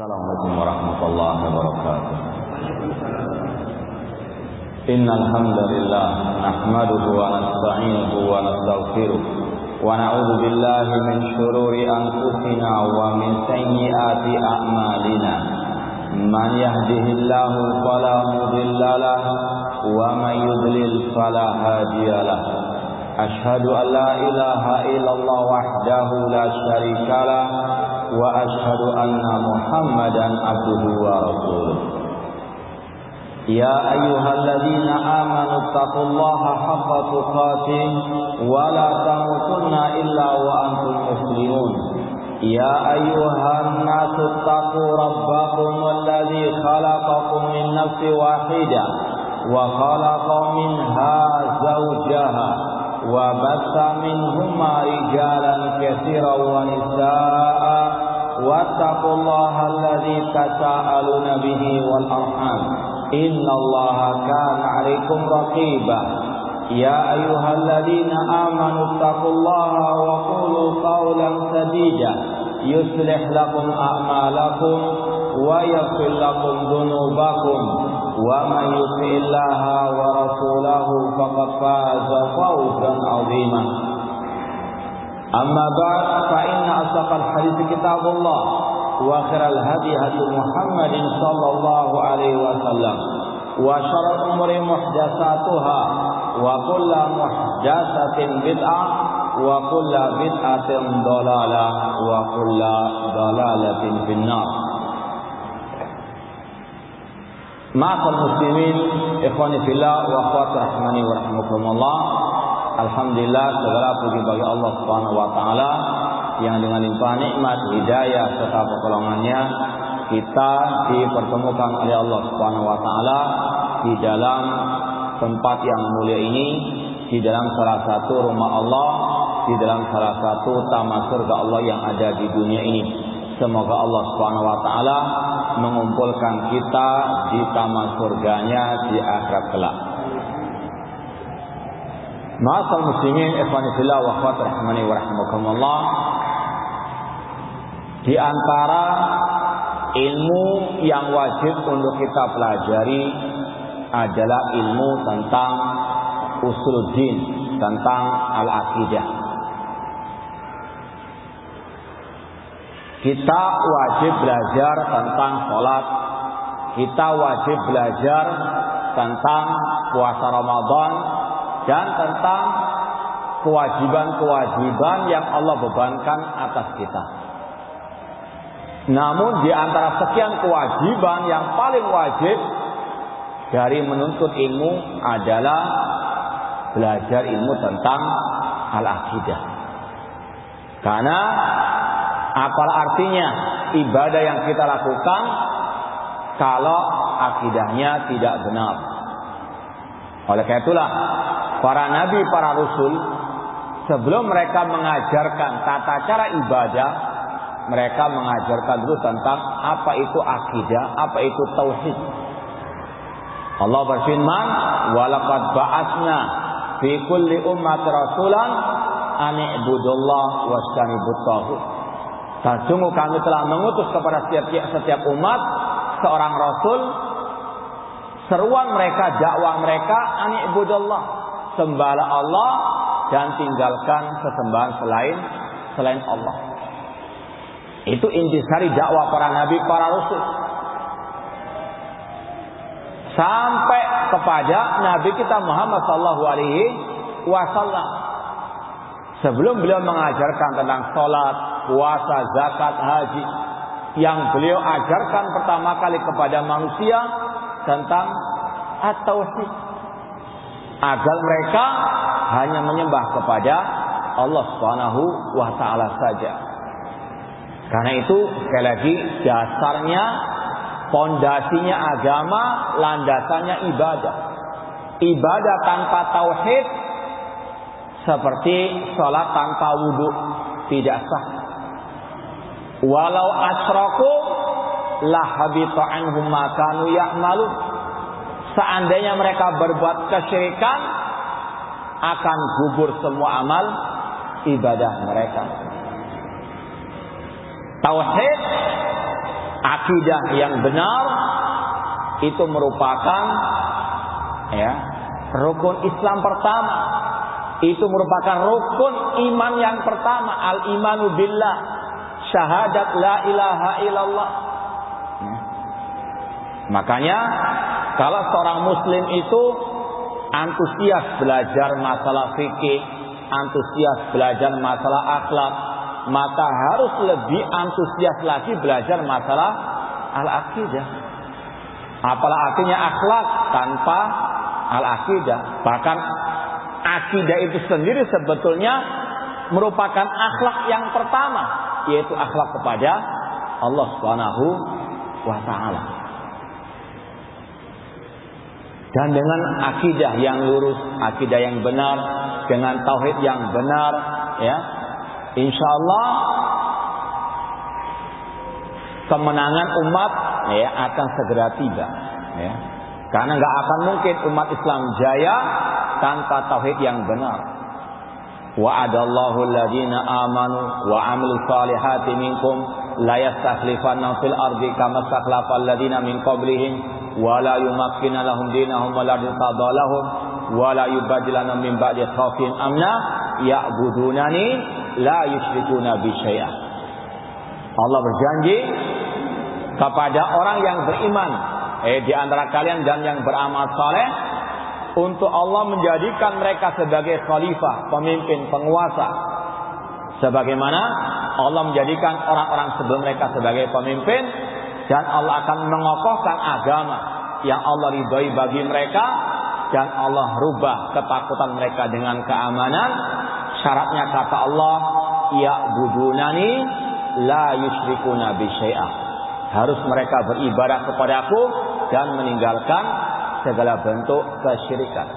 Assalamualaikum warahmatullahi wabarakatuh. Innal hamdalillah nahmaduhu wa nasta'inuhu wa nastaghfiruh wa na'udzu billahi min shururi anfusina wa min sayyiati a'malina. Man yahdihillahu fala mudilla lahu wa man yudlil fala hadiya lahu. Ashhadu an la ilaha illallah wahdahu la syarika lahu wa ashhadu anna Muhammadan abduhu wa rasuluh. Ya ayyuhalladzina amanu taqullaha haqqa tuqatih wa la tamutunna illa wa antum muslimun. Ya ayyuhan nasu taqu rabbakum alladzi khalaqakum min nafsin wahidah wa khalaqa minha zawjaha wa batha minhuma rijalan katsiran wa nisaa'a wattaqullaha alladzi tasaaluna bihi wal arham innallaha kana 'alaikum raqiba. Ya ayyuhalladzina amanu taqullaha wa qulu qawlan sadida yuslih lakum a'malakum wa yaghfir lakum dhunubakum wa man yuti'illaha wa rasulahu faqad faza fawzan 'azima. Amma ba'd, fa inna asdaqal hadits kitabullah wa khairal hadi hadi Muhammadin sallallahu alaihi wasallam wa syarrul umuri muhdatsatuha wa kullu muhdatsatin bid'ah wa kullu bid'atin dhalalah wa kullu dhalalatin finnar. Ma'asal muslimin, ikhwani fillah wa akhwati rahmani wa rahmakumullah. Alhamdulillah, segala puji bagi Allah Subhanahu wa taala yang dengan limpahan nikmat, hidayah serta pertolongannya kita dipertemukan oleh Allah Subhanahu wa taala di dalam tempat yang mulia ini, di dalam salah satu rumah Allah, di dalam salah satu taman surga Allah yang ada di dunia ini. Semoga Allah Subhanahu wa taala mengumpulkan kita di taman surganya di akhirat kelak. Ma'asal muslimin, ikhwani fillah wa akhwati rahmani wa rahmakumullah. Di antara ilmu yang wajib untuk kita pelajari adalah ilmu tentang usuluddin, tentang al-aqidah. Kita wajib belajar tentang sholat, kita wajib belajar tentang puasa Ramadan, dan tentang kewajiban-kewajiban yang Allah bebankan atas kita. Namun di antara sekian kewajiban yang paling wajib dari menuntut ilmu adalah belajar ilmu tentang al-aqidah. Karena apa artinya ibadah yang kita lakukan kalau akidahnya tidak benar? Oleh karena itulah para nabi, para rasul, sebelum mereka mengajarkan tata cara ibadah, mereka mengajarkan dulu tentang apa itu akidah, apa itu tauhid. Allah berfirman, "Walaqad ba'atsna fi kulli ummati rasulan an i'budullaha wajtanibut taghut." Sungguh kami telah mengutus kepada setiap umat seorang rasul. Seruan mereka, dakwah mereka, an i'budullah, sembahlah Allah dan tinggalkan sesembahan selain Allah. Itu intisari dakwah para nabi, para rasul. Sampai kepada Nabi kita Muhammad sallallahu alaihi wasallam. Sebelum beliau mengajarkan tentang salat, puasa, zakat, haji, yang beliau ajarkan pertama kali kepada manusia tentang at-tauhid, agar mereka hanya menyembah kepada Allah Subhanahu wa taala saja. Karena itu sekali lagi dasarnya, pondasinya agama, landasannya ibadah. Ibadah tanpa tauhid seperti salat tanpa wudu, tidak sah. Walau asyraku la habita anhum ma kanu ya'malun. Seandainya mereka berbuat kesyirikan, akan gugur semua amal ibadah mereka. Tauhid akidah yang benar itu merupakan rukun Islam pertama. Itu merupakan rukun iman yang pertama, al-imanu billah, syahadat la ilaha illallah. Makanya kalau seorang muslim itu antusias belajar masalah fikih, antusias belajar masalah akhlak, maka harus lebih antusias lagi belajar masalah al-aqidah. Apalah artinya akhlak tanpa al-aqidah? Bahkan akidah itu sendiri sebetulnya merupakan akhlak yang pertama, yaitu akhlak kepada Allah Subhanahu wa ta'ala. Dan dengan akidah yang lurus, akidah yang benar, dengan tauhid yang benar, insya Allah kemenangan umat akan segera tiba. Karena nggak akan mungkin umat Islam jaya tanpa tauhid yang benar. Wa'adallahu alladhina amanu wa 'amilus salihati minkum la yastakhlifannahum fil ardi kama stakhlafa alladhina min qablihim wa la yumakkina lahum dinahum wa la yarda lahum wa la yubadilannahum min ba'di khawfin amna ya'budunani la yusyrikuna bi syai'an. Allah berjanji kepada orang yang beriman di antara kalian dan yang beramal saleh, untuk Allah menjadikan mereka sebagai khalifah, pemimpin, penguasa. Sebagaimana Allah menjadikan orang-orang sebelum mereka sebagai pemimpin, dan Allah akan mengokohkan agama yang Allah ridhoi bagi mereka, dan Allah rubah ketakutan mereka dengan keamanan. Syaratnya kata Allah, ya'budunani la yusyrikuna bi syai'ah. Harus mereka beribadah kepadaku dan meninggalkan segala bentuk kesyirikan.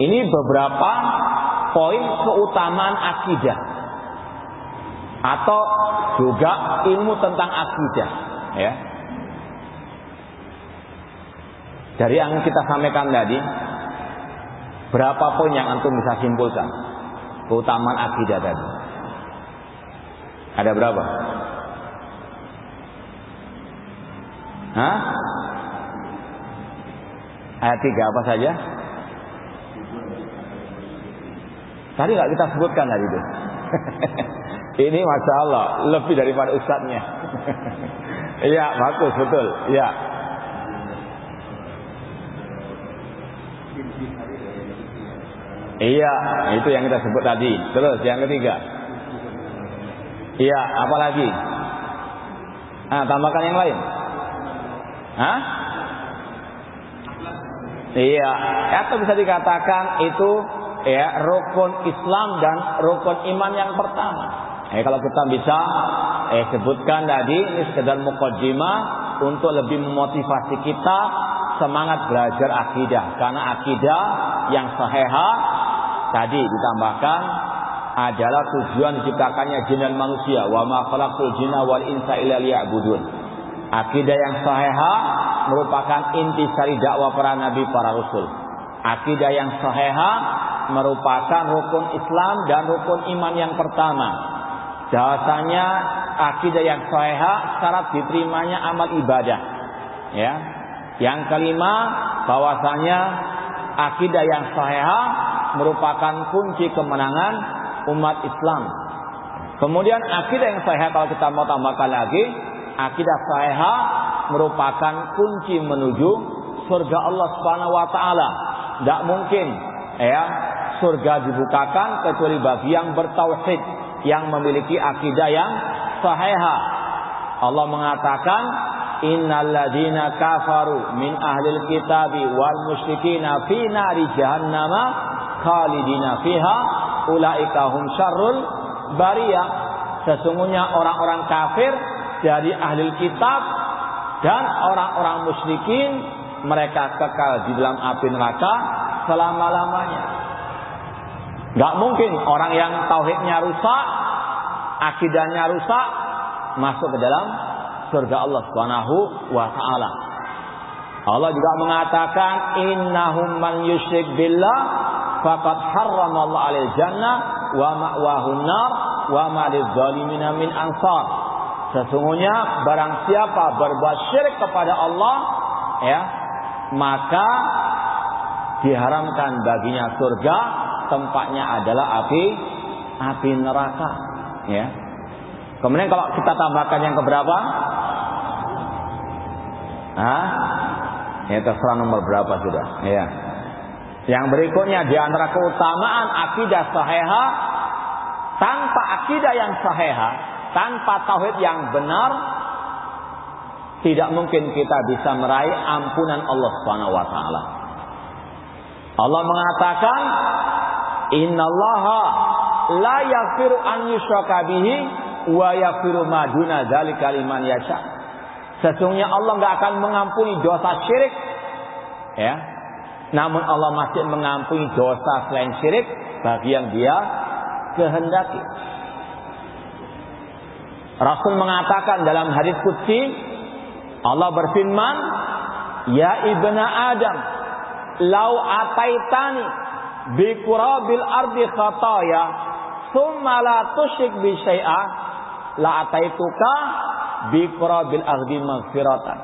Ini beberapa poin keutamaan akidah atau juga ilmu tentang akidah, Dari yang kita sampaikan tadi, berapa poin yang antum bisa simpulkan keutamaan akidah tadi? Ada berapa? Ayat 3 apa saja? Tadi nggak kita sebutkan tadi itu. Ini Masya Allah lebih daripada ustadznya. Iya, bagus, betul. Iya. Iya, itu yang kita sebut tadi. Terus yang ketiga. Iya, apa lagi? Tambahkan yang lain. Iya, atau bisa dikatakan itu rukun Islam dan rukun iman yang pertama. Kalau kita bisa sebutkan tadi, ini sekedar muqaddimah untuk lebih memotivasi kita semangat belajar akidah. Karena akidah yang sahihah tadi ditambahkan adalah tujuan diciptakannya jin dan manusia. Wa ma khalaqtul jinna wal insa illa liya'budun. Akidah yang sahihah merupakan intisari dakwah para nabi, para rasul. Akidah yang sahihah merupakan rukun Islam dan rukun iman yang pertama. Bahasanya akidah yang sahihah syarat diterimanya amal ibadah. Yang kelima, bahwasanya akidah yang sahihah merupakan kunci kemenangan umat Islam. Kemudian akidah yang sahihah, kalau kita mau tambahkan lagi, akidah sahihah merupakan kunci menuju surga Allah Subhanahu wa taala. Tidak mungkin surga dibukakan kecuali bagi yang bertauhid, yang memiliki akidah yang sahihah. Allah mengatakan, innal ladzina kafaru min ahlil kitabi wal musyrikina fi nari jahannama khalidina fiha ulaika hum syarrul bariyah. Sesungguhnya orang-orang kafir dari ahli kitab dan orang-orang musyrikin, mereka kekal di dalam api neraka selama-lamanya. Gak mungkin orang yang tauhidnya rusak, akidahnya rusak, masuk ke dalam surga Allah Subhanahu wa ta'ala. Allah juga mengatakan, innahum man yusyrik billah faqad harramallahu alaihi jannah wa ma'wahun nar wa ma lidzalimina min ansar. Sesungguhnya barang siapa berbuat syirik kepada Allah, ya, maka diharamkan baginya surga, tempatnya adalah api neraka, ya. Kemudian kalau kita tambahkan yang keberapa? Ya terserah nomor berapa sudah, ya. Yang berikutnya di antara keutamaan akidah sahihah, tanpa akidah yang sahihah, tanpa tauhid yang benar, tidak mungkin kita bisa meraih ampunan Allah Subhanahu wa taala. Allah mengatakan, "Innallaha la yaghfiru an yushraka bihi wa yaghfiru ma duna dzalika liman yasha." Sesungguhnya Allah enggak akan mengampuni dosa syirik, ya. Namun Allah masih mengampuni dosa selain syirik bagi yang Dia kehendaki. Rasul mengatakan dalam hadis qudsi, Allah berfirman, "Ya ibna Adam, lau ataitani bi qurabil ardi khataya, tsumma la tusyrik bi syai'a, la ataituka bi qurabil ardi maghfiratan."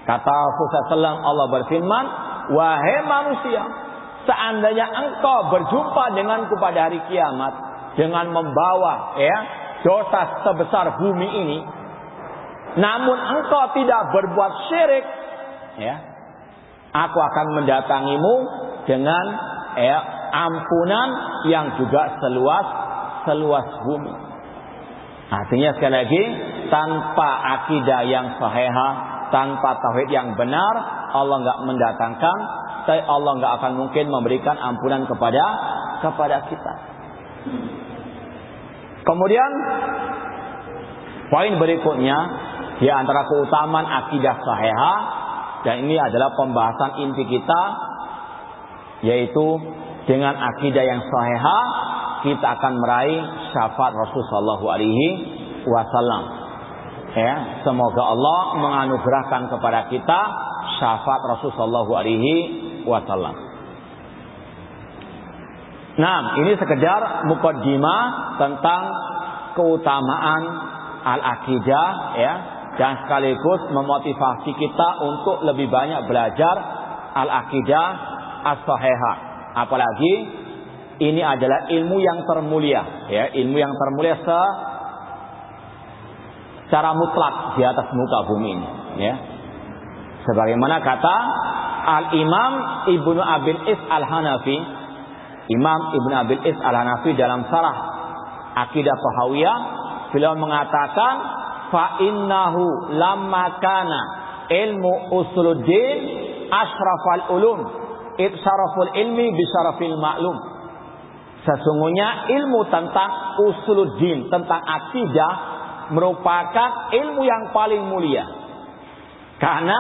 Kata Rasulullah SAW, Allah berfirman, "Wahai manusia, seandainya engkau berjumpa denganku pada hari kiamat dengan membawa, ya, dosa sebesar bumi ini, namun engkau tidak berbuat syirik, ya, aku akan mendatangimu dengan, ya, ampunan yang juga seluas bumi." Artinya sekali lagi, tanpa akidah yang sahihah, tanpa tauhid yang benar, Allah enggak mendatangkan, Allah enggak akan mungkin memberikan ampunan kepada kita. Kemudian poin berikutnya di antara keutamaan akidah sahihah, dan ini adalah pembahasan inti kita, yaitu dengan akidah yang sahihah kita akan meraih syafaat Rasulullah sallallahu alaihi wasallam. Ya, semoga Allah menganugerahkan kepada kita syafaat Rasulullah sallallahu alaihi wasallam. Nah, ini sekedar mukaddimah tentang keutamaan al-aqidah, ya, dan sekaligus memotivasi kita untuk lebih banyak belajar al-aqidah as-sahihah. Apalagi ini adalah ilmu yang termulia, ya, ilmu yang termulia secara mutlak di atas muka bumi ini, ya. Sebagaimana kata Al-Imam Ibnu Abil Is Al-Hanafi, Imam Ibnu Abil Is Al-Hanafi dalam Syarah Aqidah Tahawiyah, beliau mengatakan, fa innahu lamma kana ilmu usuluddin asyrafal ulum itsaraful ilmi bisyarafil ma'lum. Sesungguhnya ilmu tentang usuluddin, tentang akidah, merupakan ilmu yang paling mulia. Karena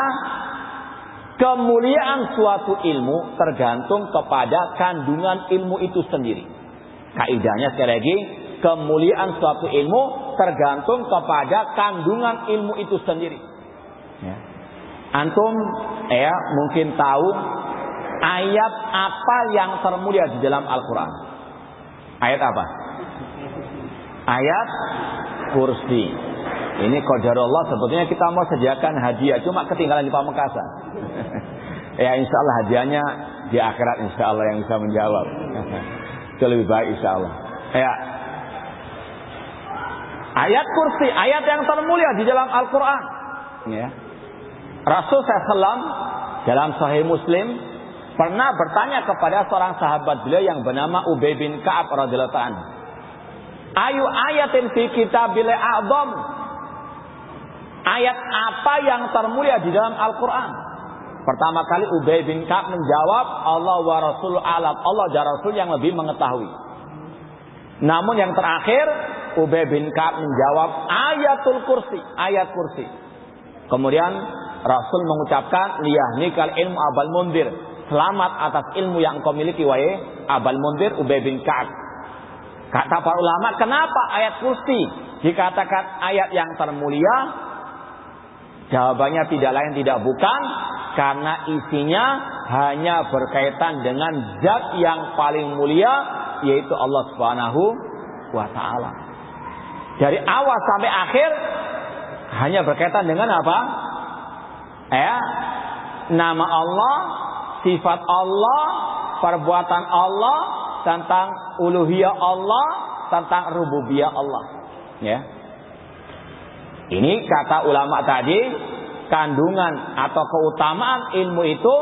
kemuliaan suatu ilmu tergantung kepada kandungan ilmu itu sendiri. Kaidahnya sekali lagi, kemuliaan suatu ilmu tergantung kepada kandungan ilmu itu sendiri. Ya. Antum, ya, mungkin tahu ayat apa yang termulia di dalam Al-Quran? Ayat apa? Ayat kursi. Ini qadarullah, sebetulnya kita mau sediakan hadiah, cuma ketinggalan di Pamekasan. Ya, insya Allah hadiahnya di akhirat, insya Allah yang bisa menjawab. Itu lebih baik insya Allah. Ya. Ayat kursi, ayat yang termulia di dalam Al-Quran. Ya. Rasul SAW dalam Sahih Muslim pernah bertanya kepada seorang sahabat beliau yang bernama Ubay bin Ka'ab radhiyallahu anhu, ayu ayatin fi kitabil a'zam, ayat apa yang termulia di dalam Al-Quran? Pertama kali Ubay bin Ka'ab menjawab, Allah wa Rasul alam, Allah dan Rasul yang lebih mengetahui. Namun yang terakhir Ubay bin Ka'ab menjawab ayatul kursi, ayat kursi. Kemudian Rasul mengucapkan, liyahnikal ilmu Abal Mundir, selamat atas ilmu yang engkau miliki wahai Abal Mundir, Ubay bin Ka'ab. Kata para ulama, kenapa ayat kursi dikatakan ayat yang termulia? Jawabannya tidak lain tidak bukan karena isinya hanya berkaitan dengan zat yang paling mulia, yaitu Allah Subhanahu wa ta'ala. Dari awal sampai akhir hanya berkaitan dengan apa? Nama Allah, sifat Allah, perbuatan Allah, tentang uluhiyah Allah, tentang rububiyah Allah. Ya. Ini kata ulama tadi, kandungan atau keutamaan ilmu itu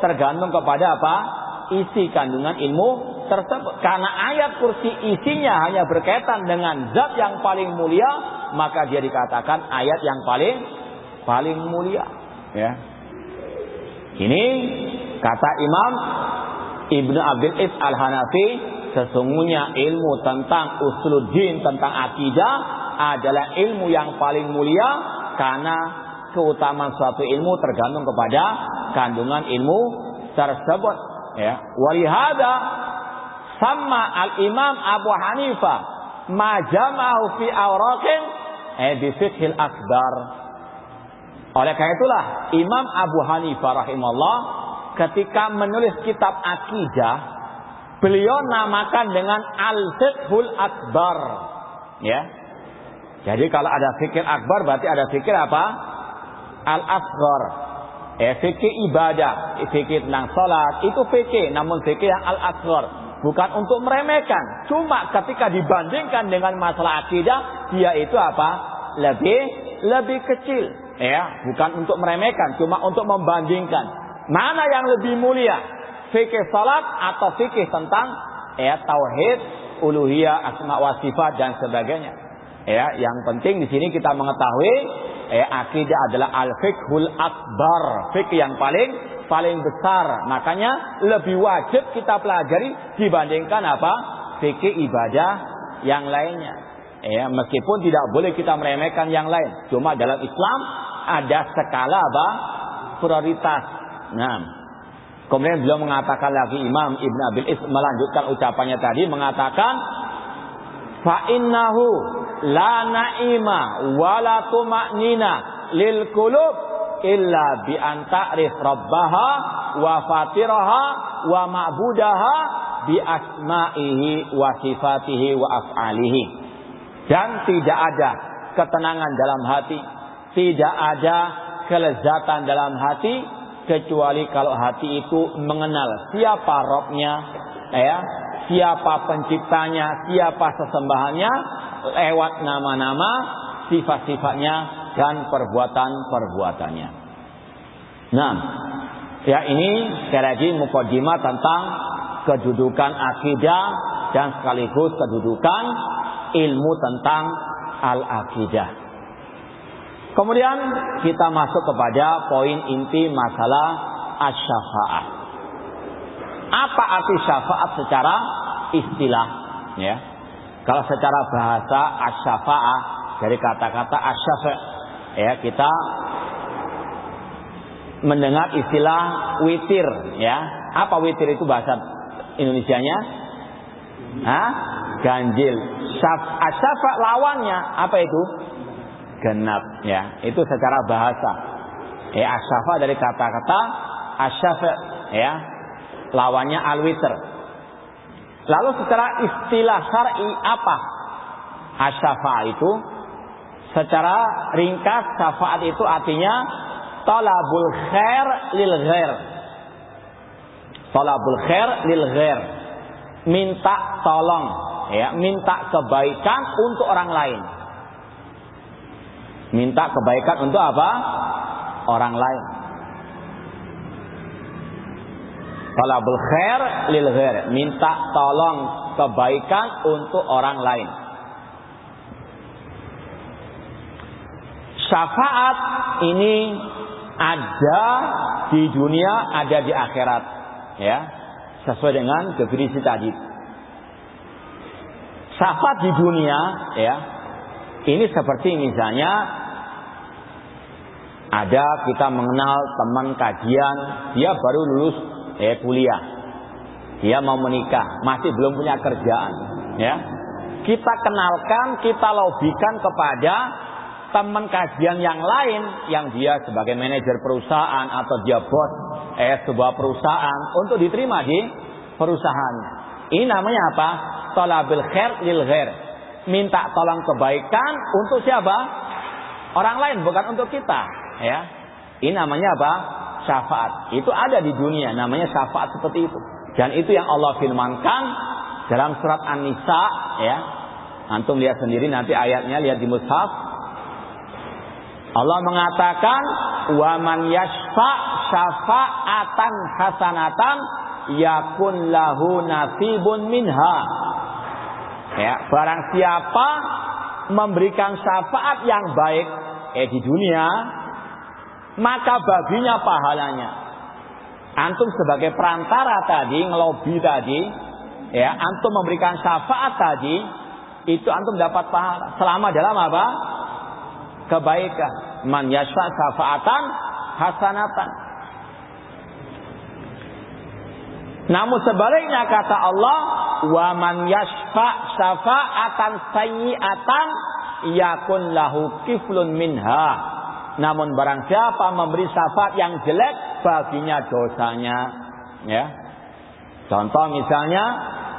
tergantung kepada apa? Isi kandungan ilmu tersebut. Karena ayat kursi isinya hanya berkaitan dengan zat yang paling mulia, maka dia dikatakan ayat yang paling mulia. Ya. Ini kata Imam Ibnu Abil Is Al-Hanafi, sesungguhnya ilmu tentang usuluddin, tentang akidah adalah ilmu yang paling mulia karena keutamaan suatu ilmu tergantung kepada kandungan ilmu tersebut. Ya. Walihada sama al-Imam Abu Hanifah ma jama'u fi awraqin bi fiqhil akbar. Oleh karena itulah Imam Abu Hanifah rahimahullah ketika menulis kitab akidah, beliau namakan dengan al-fiqhul akbar. Ya. Jadi kalau ada fikir akbar berarti ada fikir apa? Al-asghar. Fikir ibadah, fikir tentang salat, itu fikir, namun fikir yang al-asghar, bukan untuk meremehkan. Cuma ketika dibandingkan dengan masalah akidah, dia itu apa? Lebih kecil. Ya, bukan untuk meremehkan, cuma untuk membandingkan. Mana yang lebih mulia? Fikih salat atau fikih tentang tauhid, uluhiyah, asma wa sifat dan sebagainya. Ya, yang penting di sini kita mengetahui akidah adalah al-fiqhul akbar, fikih yang paling besar. Makanya lebih wajib kita pelajari dibandingkan apa? Fikih ibadah yang lainnya. Ya, meskipun tidak boleh kita meremehkan yang lain. Cuma dalam Islam ada skala apa? Prioritas. Nah, kemudian beliau mengatakan lagi, Imam Ibn Abil Is melanjutkan ucapannya tadi, mengatakan fa innahu la na'ima wa la tuma'nina lil qulub illa bi an ta'rif rabbaha wa fatiraha wa ma'budaha bi asma'ihi wa sifatihi wa af'alihi. Dan tidak ada ketenangan dalam hati, tidak ada kelezatan dalam hati kecuali kalau hati itu mengenal siapa Rabb-nya, siapa penciptanya, siapa sesembahannya lewat nama-nama, sifat-sifatnya dan perbuatan-perbuatannya. Nah, ya ini sekali lagi mukadimah tentang kedudukan akidah dan sekaligus kedudukan ilmu tentang al-akidah. Kemudian kita masuk kepada poin inti masalah asy-syafa'ah. Apa arti syafaat secara istilah? Ya. Kalau secara bahasa asy-syafa'ah dari kata-kata asy-syafa', ya, kita mendengar istilah witir, ya. Apa witir itu bahasa Indonesianya? Ganjil. Asy-syafa' lawannya apa itu? Genap, ya. Itu secara bahasa. Ya, asy-syafa' dari kata-kata asy-syafa', ya. Lawannya al-witr. Lalu secara istilah syar'i apa asy-syafa'ah itu? Secara ringkas, syafaat itu artinya talabul khair lil ghair. Talabul khair lil ghair. Minta tolong, ya, minta kebaikan untuk orang lain. Minta kebaikan untuk apa? Orang lain. Talabul khair lil ghair, minta tolong kebaikan untuk orang lain. Syafaat ini ada di dunia, ada di akhirat, ya. Sesuai dengan definisi tadi. Syafaat di dunia, ya. Ini seperti misalnya ada kita mengenal teman kajian, dia baru lulus kuliah, dia mau menikah, masih belum punya kerjaan, ya. Kita kenalkan, kita lobikan kepada teman kajian yang lain yang dia sebagai manajer perusahaan atau dia bos sebuah perusahaan untuk diterima di perusahaannya. Ini namanya apa? Talabil khair lil ghair. minta tolong kebaikan untuk siapa? Orang lain, bukan untuk kita, ya. Ini namanya apa? Syafaat. Itu ada di dunia, namanya syafaat seperti itu. Dan itu yang Allah firmankan dalam surat An-Nisa, ya. Antum lihat sendiri nanti ayatnya, lihat di mushaf. Allah mengatakan, "Wa man yashfa syafa'atan hasanatan yakun lahu nasibun minha." Ya, barang siapa memberikan syafaat yang baik di dunia, maka baginya pahalanya. Antum sebagai perantara tadi, ngelobi tadi, ya, antum memberikan syafaat tadi, itu antum dapat pahala selama dalam apa? Kebaikan. Man yashfa syafa'atan hasanatan. Namun sebaliknya kata Allah, wa man yashfa syafa'atan sayyi'atan yakun lahu kiflun minha. Namun barang siapa memberi syafaat yang jelek, baginya dosanya, ya. Contoh misalnya,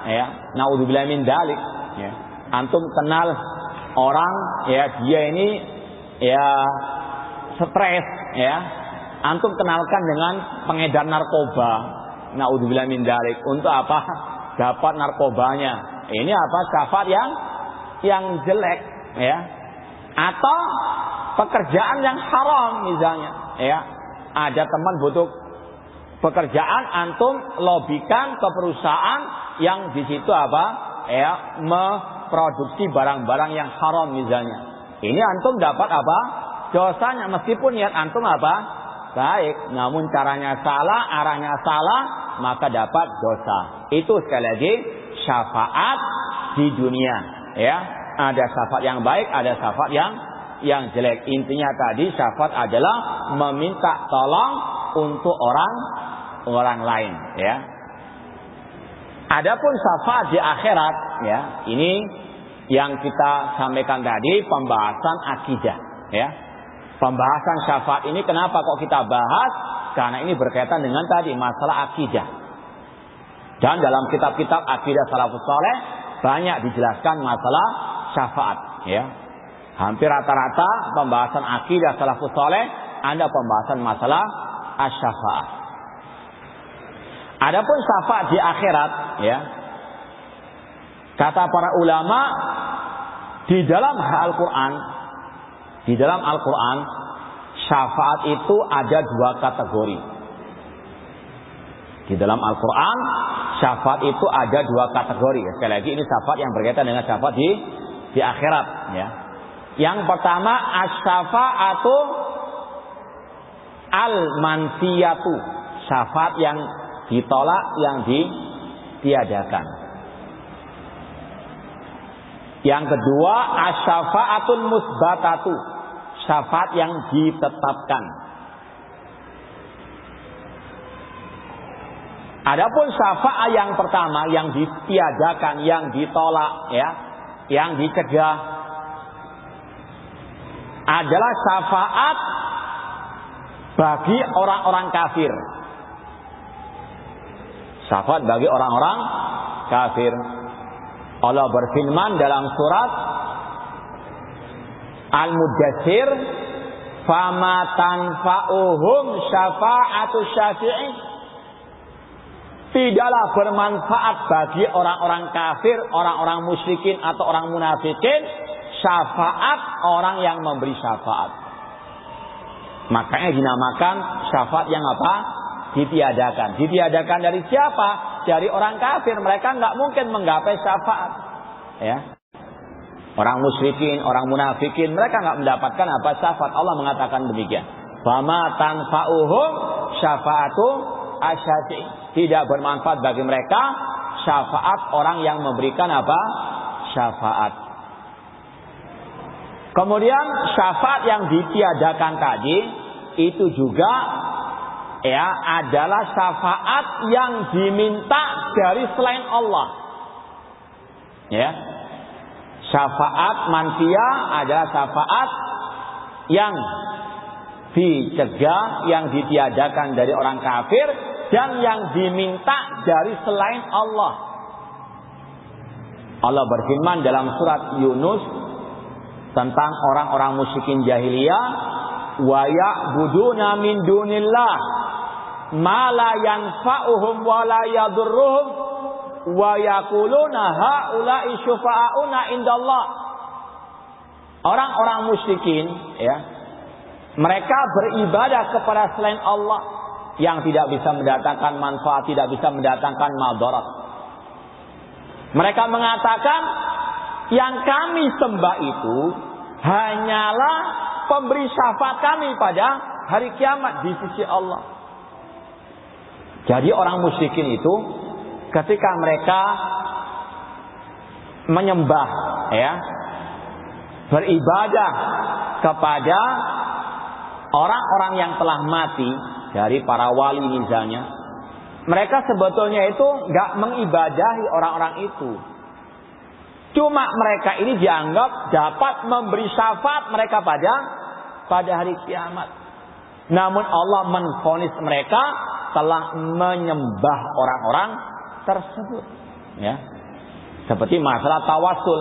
ya, naudzubillah min dzalik, ya. Antum kenal orang, ya, dia ini ya stres, ya. Antum kenalkan dengan pengedar narkoba. Naudzubillah min dzalik. Untuk apa? Dapat narkobanya. Ini apa? Syafaat yang jelek, ya. Atau pekerjaan yang haram misalnya, ya. Ada teman butuh pekerjaan, antum lobikan ke perusahaan yang di situ apa? Ya, memproduksi barang-barang yang haram misalnya. Ini antum dapat apa? Dosanya, meskipun niat antum apa? Baik, namun caranya salah, arahnya salah, maka dapat dosa. Itu sekali lagi syafaat di dunia, ya. Ada syafaat yang baik, ada syafaat yang jelek. Intinya tadi syafaat adalah meminta tolong untuk orang lain, ya. Adapun syafaat di akhirat, ya, ini yang kita sampaikan tadi pembahasan akidah, ya. Pembahasan syafaat ini kenapa kok kita bahas? Karena ini berkaitan dengan tadi masalah akidah. Dan dalam kitab-kitab akidah salafus saleh banyak dijelaskan masalah syafaat, ya. Hampir rata-rata pembahasan akidah salafus saleh ada pembahasan masalah asy-syafaat. Adapun syafaat di akhirat, ya. Kata para ulama di dalam Al-Qur'an, di dalam Al-Quran, syafaat itu ada dua kategori. Di dalam Al-Quran, syafaat itu ada dua kategori. Sekali lagi ini syafaat yang berkaitan dengan syafaat di akhirat, ya. Yang pertama, asy-syafa'atu al-manfiyatu. Syafaat yang ditolak, yang ditiadakan. Yang kedua, asy-syafa'atul musbatatu. Syafaat yang ditetapkan. Adapun syafaat yang pertama yang ditiadakan, yang ditolak, ya, yang dicegah adalah syafaat bagi orang-orang kafir. Syafaat bagi orang-orang kafir. Allah berfirman dalam surat Al-Mudaththir, "Fama tanfa'uhum syafa'atu syafi'in." Tidaklah bermanfaat bagi orang-orang kafir, orang-orang musyrikin atau orang munafikin syafaat orang yang memberi syafaat. Makanya dinamakan syafaat yang apa? Ditiadakan. Ditiadakan dari siapa? Dari orang kafir. Mereka nggak mungkin menggapai syafaat, ya. Orang musyrikin, orang munafikin, mereka nggak mendapatkan apa? Syafaat. Allah mengatakan demikian. Fama tanfa'uhum syafa'atu asy-syafi'in. Tidak bermanfaat bagi mereka syafaat orang yang memberikan apa? Syafaat. Kemudian syafaat yang ditiadakan tadi itu juga, ya, adalah syafaat yang diminta dari selain Allah, ya. Syafaat manfiyah adalah syafaat yang dicegah, yang ditiadakan dari orang kafir dan yang diminta dari selain Allah. Allah berfirman dalam surat Yunus tentang orang-orang musyrikin jahiliyah, wa ya'buduna min dunillah ma la yanfa'uhum wa la yadurruhum wa yaquluna haula'i syufa'auna indallah. Orang-orang musyrikin, ya, mereka beribadah kepada selain Allah yang tidak bisa mendatangkan manfaat, tidak bisa mendatangkan madarat. Mereka mengatakan yang kami sembah itu hanyalah pemberi syafaat kami pada hari kiamat di sisi Allah. Jadi orang musyrikin itu ketika mereka menyembah, ya, beribadah kepada orang-orang yang telah mati dari para wali misalnya, mereka sebetulnya itu nggak mengibadahi orang-orang itu. Cuma mereka ini dianggap dapat memberi syafaat mereka pada hari kiamat. Namun Allah menvonis mereka telah menyembah orang-orang tersebut. Ya, seperti masalah tawasul.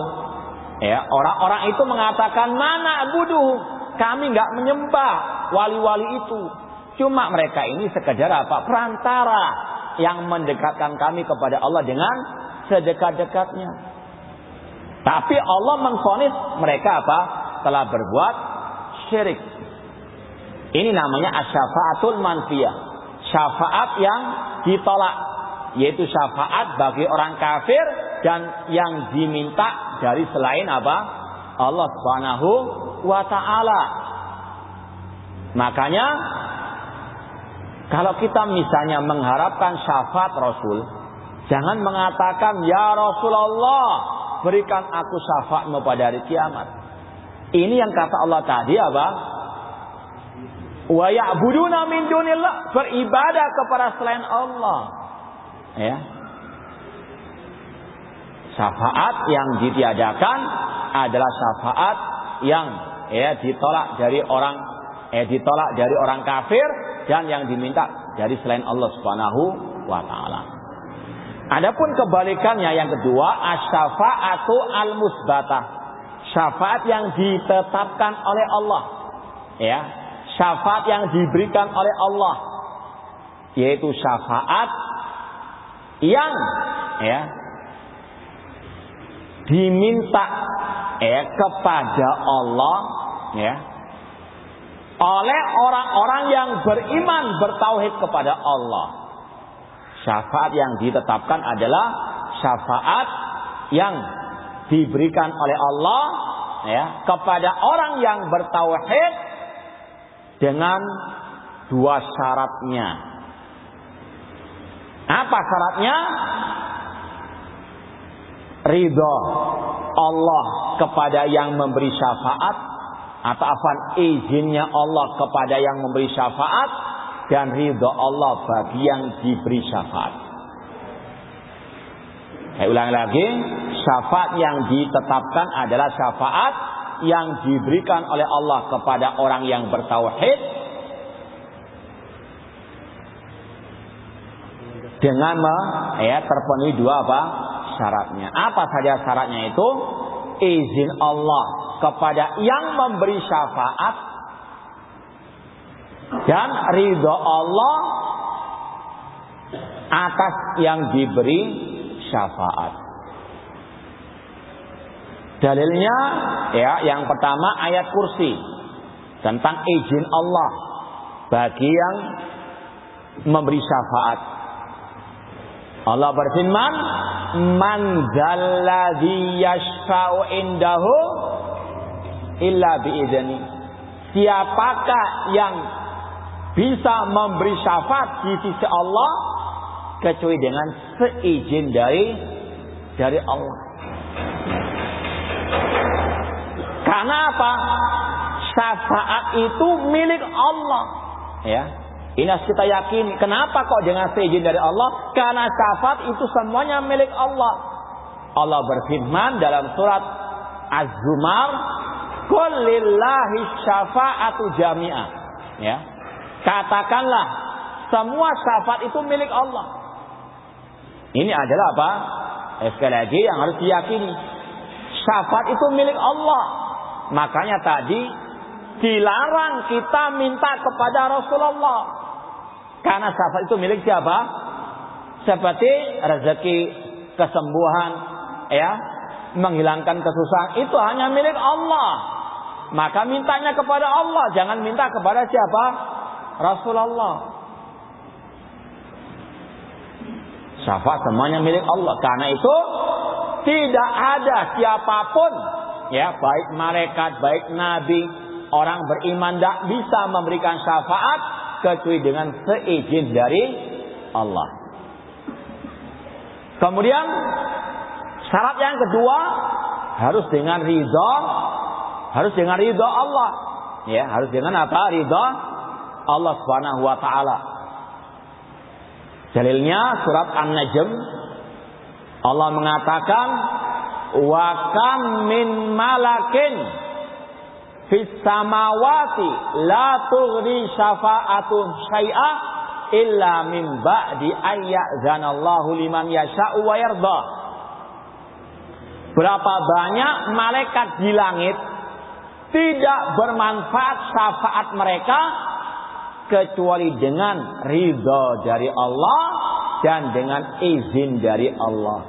Ya, orang-orang itu mengatakan mana buduh, kami nggak menyembah wali-wali itu. Cuma mereka ini sekedar apa? Perantara yang mendekatkan kami kepada Allah dengan sedekat-dekatnya. Tapi Allah menvonis mereka apa? Telah berbuat syirik. Ini namanya asyafaatul manfiyah, syafaat yang ditolak, yaitu syafaat bagi orang kafir dan yang diminta dari selain apa? Allah Subhanahu wa ta'ala. Makanya kalau kita misalnya mengharapkan syafaat Rasul, jangan mengatakan ya Rasulullah, berikan aku syafaatmu pada hari kiamat. Ini yang kata Allah tadi apa? Wa ya'buduna min dunillah, beribadah kepada selain Allah. Ya. Syafaat yang ditiadakan adalah syafaat yang ditolak dari orang kafir dan yang diminta dari selain Allah Subhanahu wa taala. Adapun kebalikannya yang kedua, asy-syafa'atu al-musbatah. Syafaat yang ditetapkan oleh Allah. Ya. Syafaat yang diberikan oleh Allah, yaitu syafaat yang diminta kepada Allah oleh orang-orang yang beriman bertauhid kepada Allah. Syafaat yang ditetapkan adalah syafaat yang diberikan oleh Allah kepada orang yang bertauhid dengan dua syaratnya. Apa syaratnya? Ridho Allah kepada yang memberi syafaat, atau izinnya Allah kepada yang memberi syafaat, dan ridho Allah bagi yang diberi syafaat. Saya ulangi lagi, syafaat yang ditetapkan adalah syafaat yang diberikan oleh Allah kepada orang yang bertauhid dengan terpenuhi dua syaratnya. Apa saja syaratnya itu? Izin Allah kepada yang memberi syafaat dan ridho Allah atas yang diberi syafaat. Dalilnya yang pertama ayat kursi tentang izin Allah bagi yang memberi syafaat. Allah berfirman, man dzalladzi yashfa'u indahu illa bi'idzni. Siapakah yang bisa memberi syafaat di sisi Allah kecuali dengan seizin dari Allah. Karena apa? Syafaat itu milik Allah. Ya. Ini harus kita yakini. Kenapa kok dengan seizin dari Allah? Karena syafaat itu semuanya milik Allah. Allah berfirman dalam surat Az-Zumar, "Qul lillahi syafa'atu jami'ah." Ya. Katakanlah semua syafaat itu milik Allah. Ini adalah apa? Sekali lagi yang harus diyakini, syafaat itu milik Allah. Makanya tadi dilarang kita minta kepada Rasulullah. Karena syafaat itu milik siapa? Seperti rezeki, kesembuhan, ya, menghilangkan kesusahan, itu hanya milik Allah. Maka mintanya kepada Allah, jangan minta kepada siapa? Rasulullah. Syafaat semuanya milik Allah. Karena itu tidak ada siapapun, ya, baik malaikat, baik nabi, orang beriman tidak bisa memberikan syafaat kecuali dengan seizin dari Allah. Kemudian syarat yang kedua harus dengan ridha, harus dengan ridha Allah. Ya, harus dengan apa? Ridha Allah Subhanahu wa taala. Dalilnya surat An-Najm, Allah mengatakan, wa kam min malakin fis samawati la tughni syafa'atun syai'a illa min ba'di ayyazanallahu liman yasha'u wa yarda. Berapa banyak malaikat di langit tidak bermanfaat syafaat mereka kecuali dengan ridha dari Allah dan dengan izin dari Allah.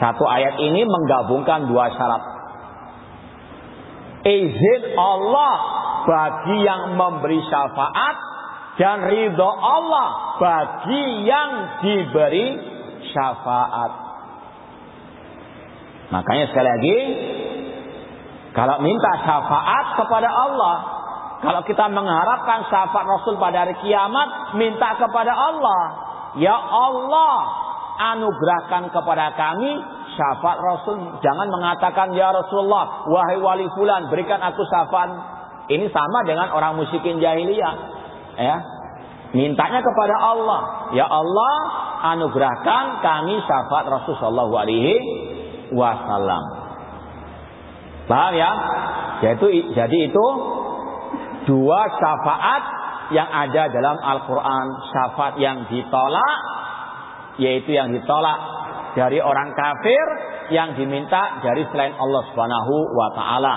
Satu ayat ini menggabungkan dua syarat. Izin Allah bagi yang memberi syafaat dan ridha Allah bagi yang diberi syafaat. Makanya sekali lagi, kalau minta syafaat kepada Allah, kalau kita mengharapkan syafaat Rasul pada hari kiamat, minta kepada Allah, ya Allah, anugerahkan kepada kami syafaat Rasul. Jangan mengatakan, ya Rasulullah, wahai wali fulan, berikan aku syafaat. Ini sama dengan orang musyrikin jahiliyah. Ya, mintanya kepada Allah, ya Allah, anugerahkan kami syafaat Rasul sallallahu alaihi wasallam. Paham ya? Jadi itu dua syafaat yang ada dalam Al-Quran. Syafaat yang ditolak, yaitu yang ditolak dari orang kafir, yang diminta dari selain Allah Subhanahu wa ta'ala.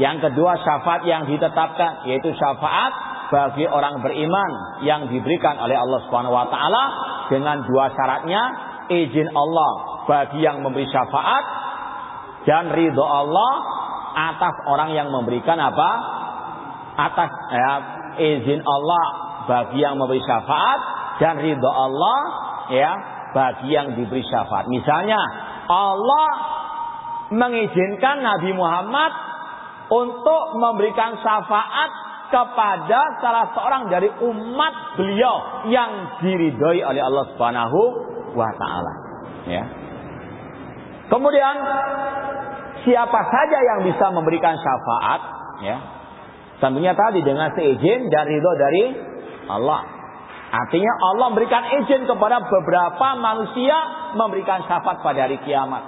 Yang kedua syafaat yang ditetapkan, yaitu syafaat bagi orang beriman yang diberikan oleh Allah Subhanahu wa ta'ala dengan dua syaratnya, izin Allah bagi yang memberi syafaat dan ridho Allah atas orang yang memberikan apa? Atas izin Allah bagi yang memberi syafaat dan ridha Allah, ya, bagi yang diberi syafaat. Misalnya Allah mengizinkan Nabi Muhammad untuk memberikan syafaat kepada salah seorang dari umat beliau yang diridhoi oleh Allah Subhanahu wa taala, ya. Kemudian siapa saja yang bisa memberikan syafaat, ya, tentunya tadi dengan seizin dan ridho dari Allah. Artinya Allah memberikan izin kepada beberapa manusia memberikan syafaat pada hari kiamat.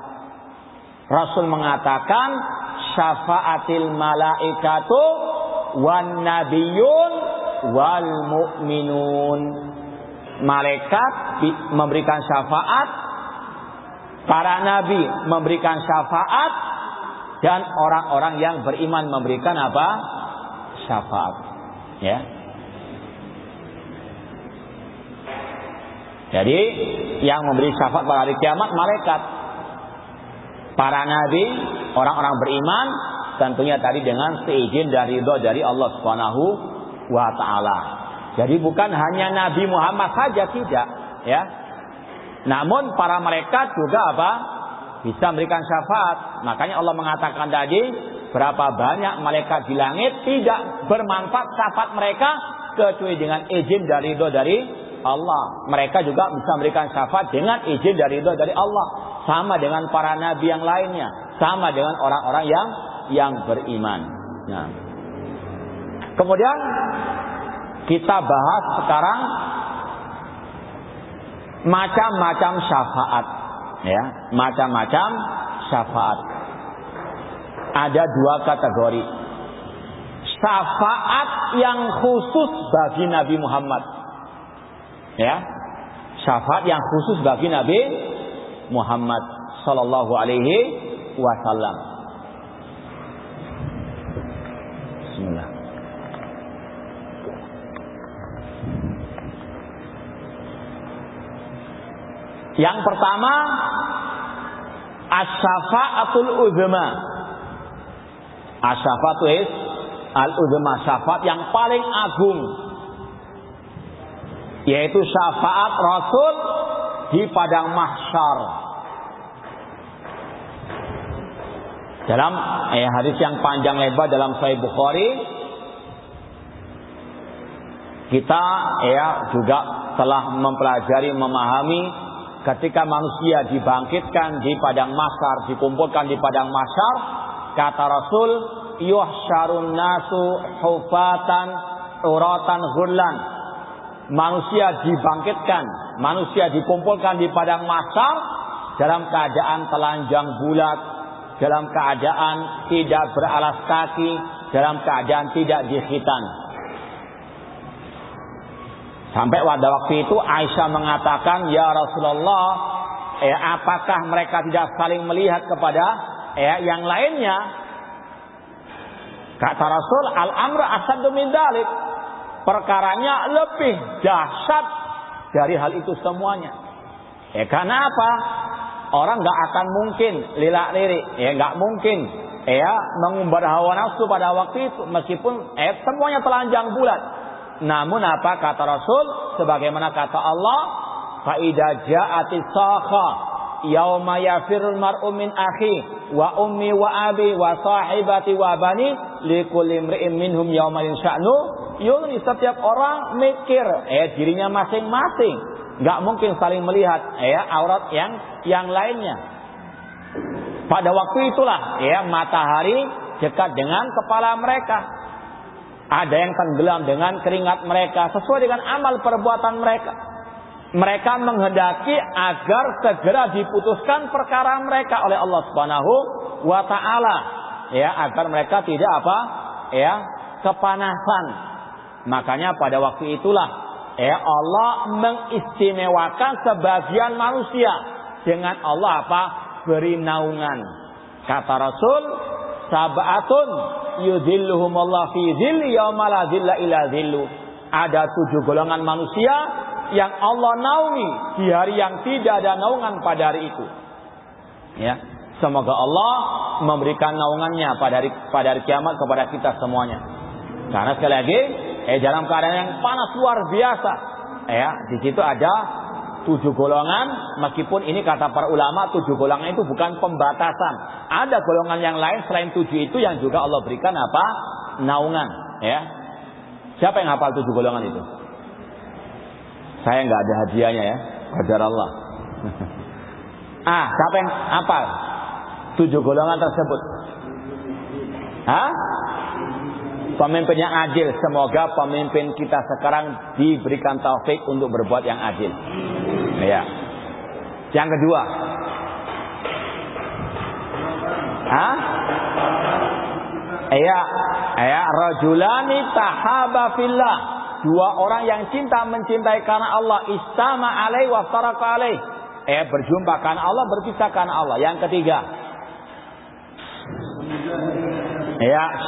Rasul mengatakan, syafaatil malaikatu wan nabiyun wal mu'minun. Malaikat memberikan syafaat, para nabi memberikan syafaat, dan orang-orang yang beriman memberikan apa? Syafaat, ya. Jadi yang memberi syafaat pada hari kiamat malaikat, para nabi, orang-orang beriman, tentunya tadi dengan seizin dan ridho dari Allah Subhanahu wa taala. Jadi bukan hanya Nabi Muhammad saja, tidak, ya. Namun para malaikat juga apa? Bisa memberikan syafaat. Makanya Allah mengatakan tadi, berapa banyak malaikat di langit tidak bermanfaat syafaat mereka kecuali dengan izin dan ridho dari Allah. Mereka juga bisa memberikan syafaat dengan izin dan ridho dari Allah. Sama dengan para nabi yang lainnya, sama dengan orang-orang yang beriman. Nah, kemudian kita bahas sekarang macam-macam syafaat, ya, macam-macam syafaat. Ada dua kategori. Syafaat yang khusus bagi Nabi Muhammad, ya, syafaat yang khusus bagi Nabi Muhammad sallallahu alaihi wasallam. Bismillah. Yang pertama, asy-syafa'atul uzma. Asy-syafa'atu al-uzma, syafaat yang paling agung, yaitu syafaat Rasul di padang mahsyar. Dalam hadis yang panjang lebar dalam Sahih Bukhari, kita juga telah mempelajari, memahami ketika manusia dibangkitkan di padang mahsyar, dikumpulkan di padang mahsyar, kata Rasul, yuhsyarun nasu hufatan uratan ghurlan. Manusia dibangkitkan, manusia dikumpulkan di padang mahsyar dalam keadaan telanjang bulat, dalam keadaan tidak beralas kaki, dalam keadaan tidak dikhitan. Sampai pada waktu itu Aisyah mengatakan, ya Rasulullah, apakah mereka tidak saling melihat kepada yang lainnya? Kata Rasul, al-amru asyaddu min dzalik. Perkaranya lebih dahsyat dari hal itu semuanya. Karena apa? Orang nggak akan mungkin lirak-lirik, nggak mungkin mengumbar hawa nafsu pada waktu itu, meskipun semuanya telanjang bulat. Namun apa kata Rasul? Sebagaimana kata Allah, fa idza ja'atis sakha yauma yafirul mar'u min akhi wa ummi wa abi wa sahibati wa bani likulli imri'in minhum yauma sya'nu yughni. Setiap orang mikir dirinya masing-masing, enggak mungkin saling melihat aurat yang lainnya. Pada waktu itulah matahari dekat dengan kepala mereka. Ada yang tenggelam dengan keringat mereka sesuai dengan amal perbuatan mereka. Mereka menghendaki agar segera diputuskan perkara mereka oleh Allah Subhanahu wa taala, agar mereka tidak kepanasan. Makanya pada waktu itulah Allah mengistimewakan sebagian manusia dengan Allah beri naungan. Kata Rasul, sab'atun yudhilluhumullah fi dhilli yauma la dhilla illa dhillu. Ada 7 golongan manusia yang Allah naungi di hari yang tidak ada naungan pada hari itu. Semoga Allah memberikan naungannya pada hari kiamat kepada kita semuanya. Karena sekali lagi, dalam keadaan yang panas luar biasa, di situ ada 7 golongan, meskipun ini kata para ulama 7 golongan itu bukan pembatasan. Ada golongan yang lain selain 7 itu yang juga Allah berikan naungan. Siapa yang hafal 7 golongan itu? Saya nggak ada hadiahnya Qadar Allah. Siapa yang hafal 7 golongan tersebut? Pemimpin yang adil. Semoga pemimpin kita sekarang diberikan taufik untuk berbuat yang adil. Yang kedua, rajulani tahaba fillah. 2 orang yang mencintai karena Allah, istama alaihi wa faraka alaihi. Berjumpa karena Allah, berpisah karena Allah. Yang ketiga,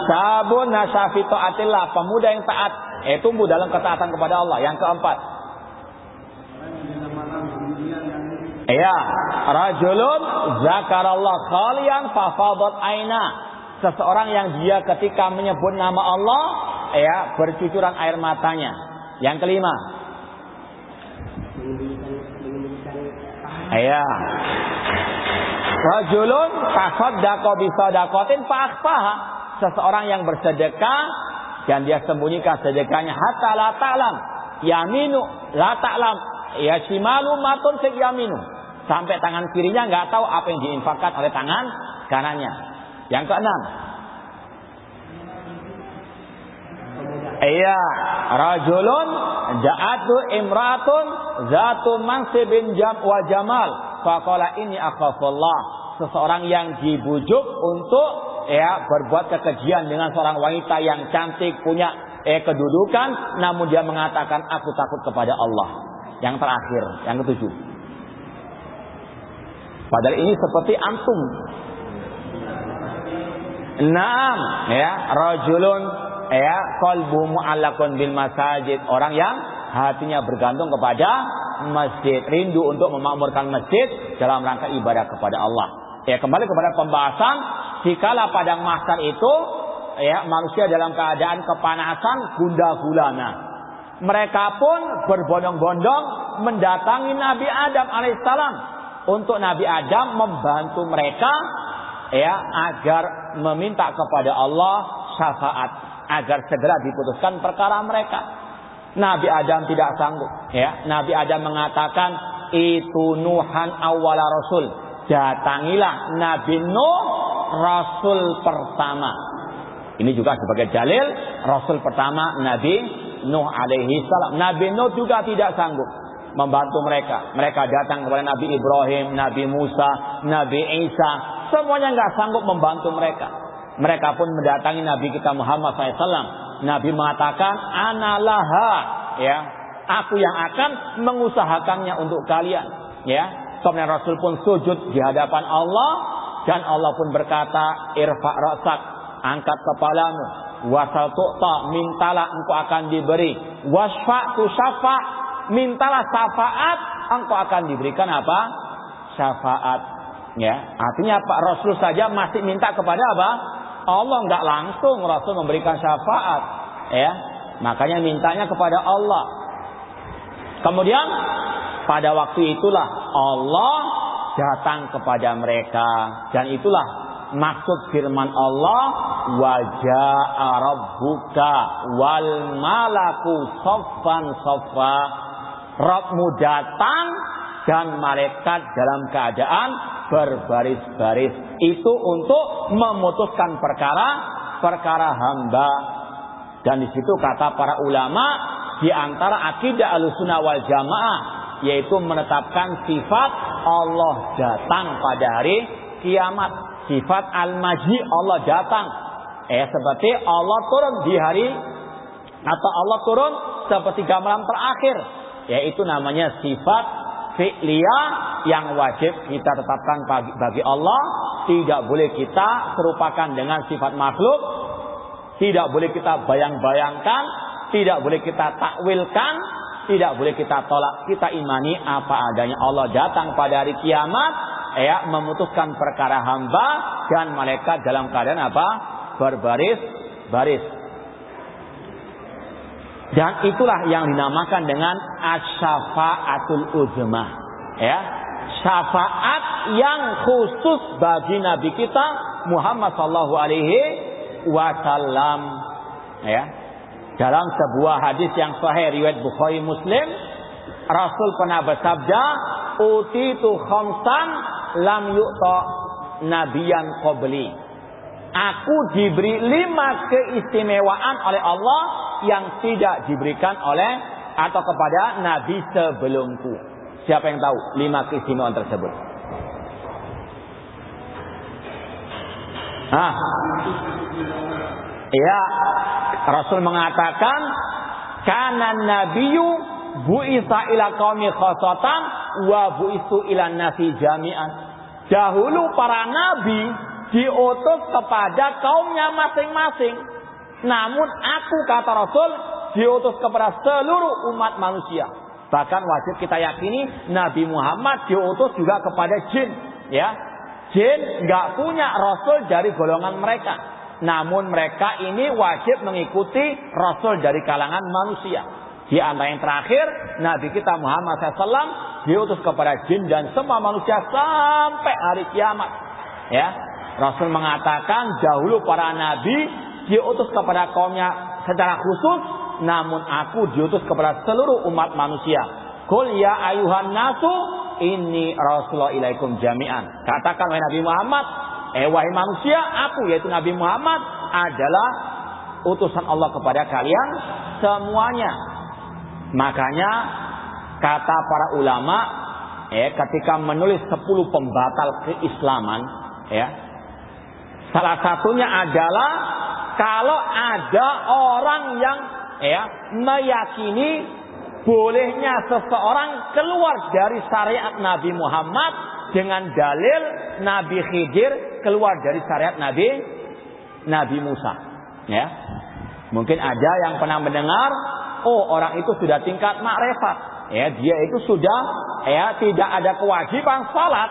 sabun nasyafi taatillah, pemuda yang taat, tumbuh dalam ketaatan kepada Allah. Yang keempat, rajulun zakarallah khalian fafadat aina. Seseorang yang dia ketika menyebut nama Allah, bercucuran air matanya. Yang kelima, rajulun tasaddaqa bi sadaqatin fa akhfaha. Seseorang yang bersedekah dan dia sembunyikan sedekahnya, hatta la ta'lam yaminu la ta'lam shimalu matun sik yaminu. Sampai tangan kirinya enggak tahu apa yang diinfakkan oleh tangan kanannya. Yang keenam, rajulun ja'atu imratun zatu mansibin wa jamal faqala inni akhafullah. Seseorang yang dibujuk untuk berbuat kekejian dengan seorang wanita yang cantik, punya kedudukan, namun dia mengatakan aku takut kepada Allah. Yang terakhir, yang ketujuh, Padahal ini seperti antum. Naam, ya, rajulun ya qalbu mu'allaqun bil masajid, orang yang hatinya bergantung kepada masjid, rindu untuk memakmurkan masjid dalam rangka ibadah kepada Allah. Ya, kembali kepada pembahasan, dikala padang mahsyar itu ya manusia dalam keadaan kepanasan gundah gulana. Mereka pun berbondong-bondong mendatangi Nabi Adam alaihissalam untuk Nabi Adam membantu mereka ya agar meminta kepada Allah syafaat agar segera diputuskan perkara mereka. Nabi Adam tidak sanggup ya. Nabi Adam mengatakan itu Nuhan awwala rasul. Datangilah Nabi Nuh rasul pertama. Ini juga sebagai dalil rasul pertama Nabi Nuh alaihi salam. Nabi Nuh juga tidak sanggup membantu mereka. Mereka datang kepada Nabi Ibrahim, Nabi Musa, Nabi Isa. Semuanya nggak sanggup membantu mereka. Mereka pun mendatangi Nabi kita Muhammad SAW. Nabi mengatakan, Analaha, ya, aku yang akan mengusahakannya untuk kalian. Ya, kemudian Rasul pun sujud di hadapan Allah dan Allah pun berkata, Irfa' ra'sak, angkat kepalamu. Wasal tu'ta, mintalah engkau akan diberi. Wasfa' tu syafa', mintalah syafaat, engkau akan diberikan apa? Syafaat. Ya, artinya Pak Rasul saja masih minta kepada apa? Allah, enggak langsung Rasul memberikan syafaat. Ya, makanya mintanya kepada Allah. Kemudian pada waktu itulah Allah datang kepada mereka dan itulah maksud firman Allah, waja'a rabbuka wal malaku saffan saffa. Rabbmu datang dan malaikat dalam keadaan berbaris-baris. Itu untuk memutuskan perkara hamba. Dan di situ kata para ulama, di antara akidah Ahlussunnah wal Jamaah yaitu menetapkan sifat Allah datang pada hari kiamat. Sifat al-maji, Allah datang. Seperti Allah turun di hari, atau Allah turun sepertiga malam terakhir. Yaitu namanya sifat fi'liyah yang wajib kita tetapkan bagi Allah. Tidak boleh kita serupakan dengan sifat makhluk. Tidak boleh kita bayang-bayangkan. Tidak boleh kita takwilkan. Tidak boleh kita tolak. Kita imani apa adanya. Allah datang pada hari kiamat, ya, memutuskan perkara hamba dan malaikat dalam keadaan apa? Berbaris-baris. Dan itulah yang dinamakan dengan asy-syafa'atul uzma. Ya, syafaat yang khusus bagi Nabi kita Muhammad sallallahu alaihi wasallam. Ya. Dalam sebuah hadis yang sahih riwayat Bukhari Muslim, Rasul pernah bersabda, "Utitu khamsan lam yu'ta nabiyan qabli." Aku diberi 5 keistimewaan oleh Allah yang tidak diberikan oleh atau kepada nabi sebelumku. Siapa yang tahu 5 keistimewaan tersebut? Ya, Rasul mengatakan, "Kana nabiyyu bu'itsa ila qaumi khassatan wa bu'itsu ila nasi jami'an." Dahulu para nabi diutus kepada kaumnya masing-masing. Namun aku, kata Rasul, diutus kepada seluruh umat manusia. Bahkan wajib kita yakini Nabi Muhammad diutus juga kepada jin. Ya, jin nggak punya Rasul dari golongan mereka. Namun mereka ini wajib mengikuti Rasul dari kalangan manusia. Di antara yang terakhir, Nabi kita Muhammad SAW diutus kepada jin dan semua manusia sampai hari kiamat. Ya, Rasul mengatakan dahulu para nabi diutus kepada kaumnya secara khusus, namun aku diutus kepada seluruh umat manusia. Qul ya ayuhan nasu inni rasulullah ilaikum jami'an. Katakan wahai Nabi Muhammad, wahai manusia, aku yaitu Nabi Muhammad adalah utusan Allah kepada kalian semuanya. Makanya kata para ulama, ketika menulis 10 pembatal keislaman, ya, salah satunya adalah kalau ada orang yang meyakini bolehnya seseorang keluar dari syariat Nabi Muhammad dengan dalil Nabi Khidir keluar dari syariat Nabi Musa. Ya. Mungkin ada yang pernah mendengar, oh orang itu sudah tingkat makrifat. Ya, dia itu sudah tidak ada kewajiban salat.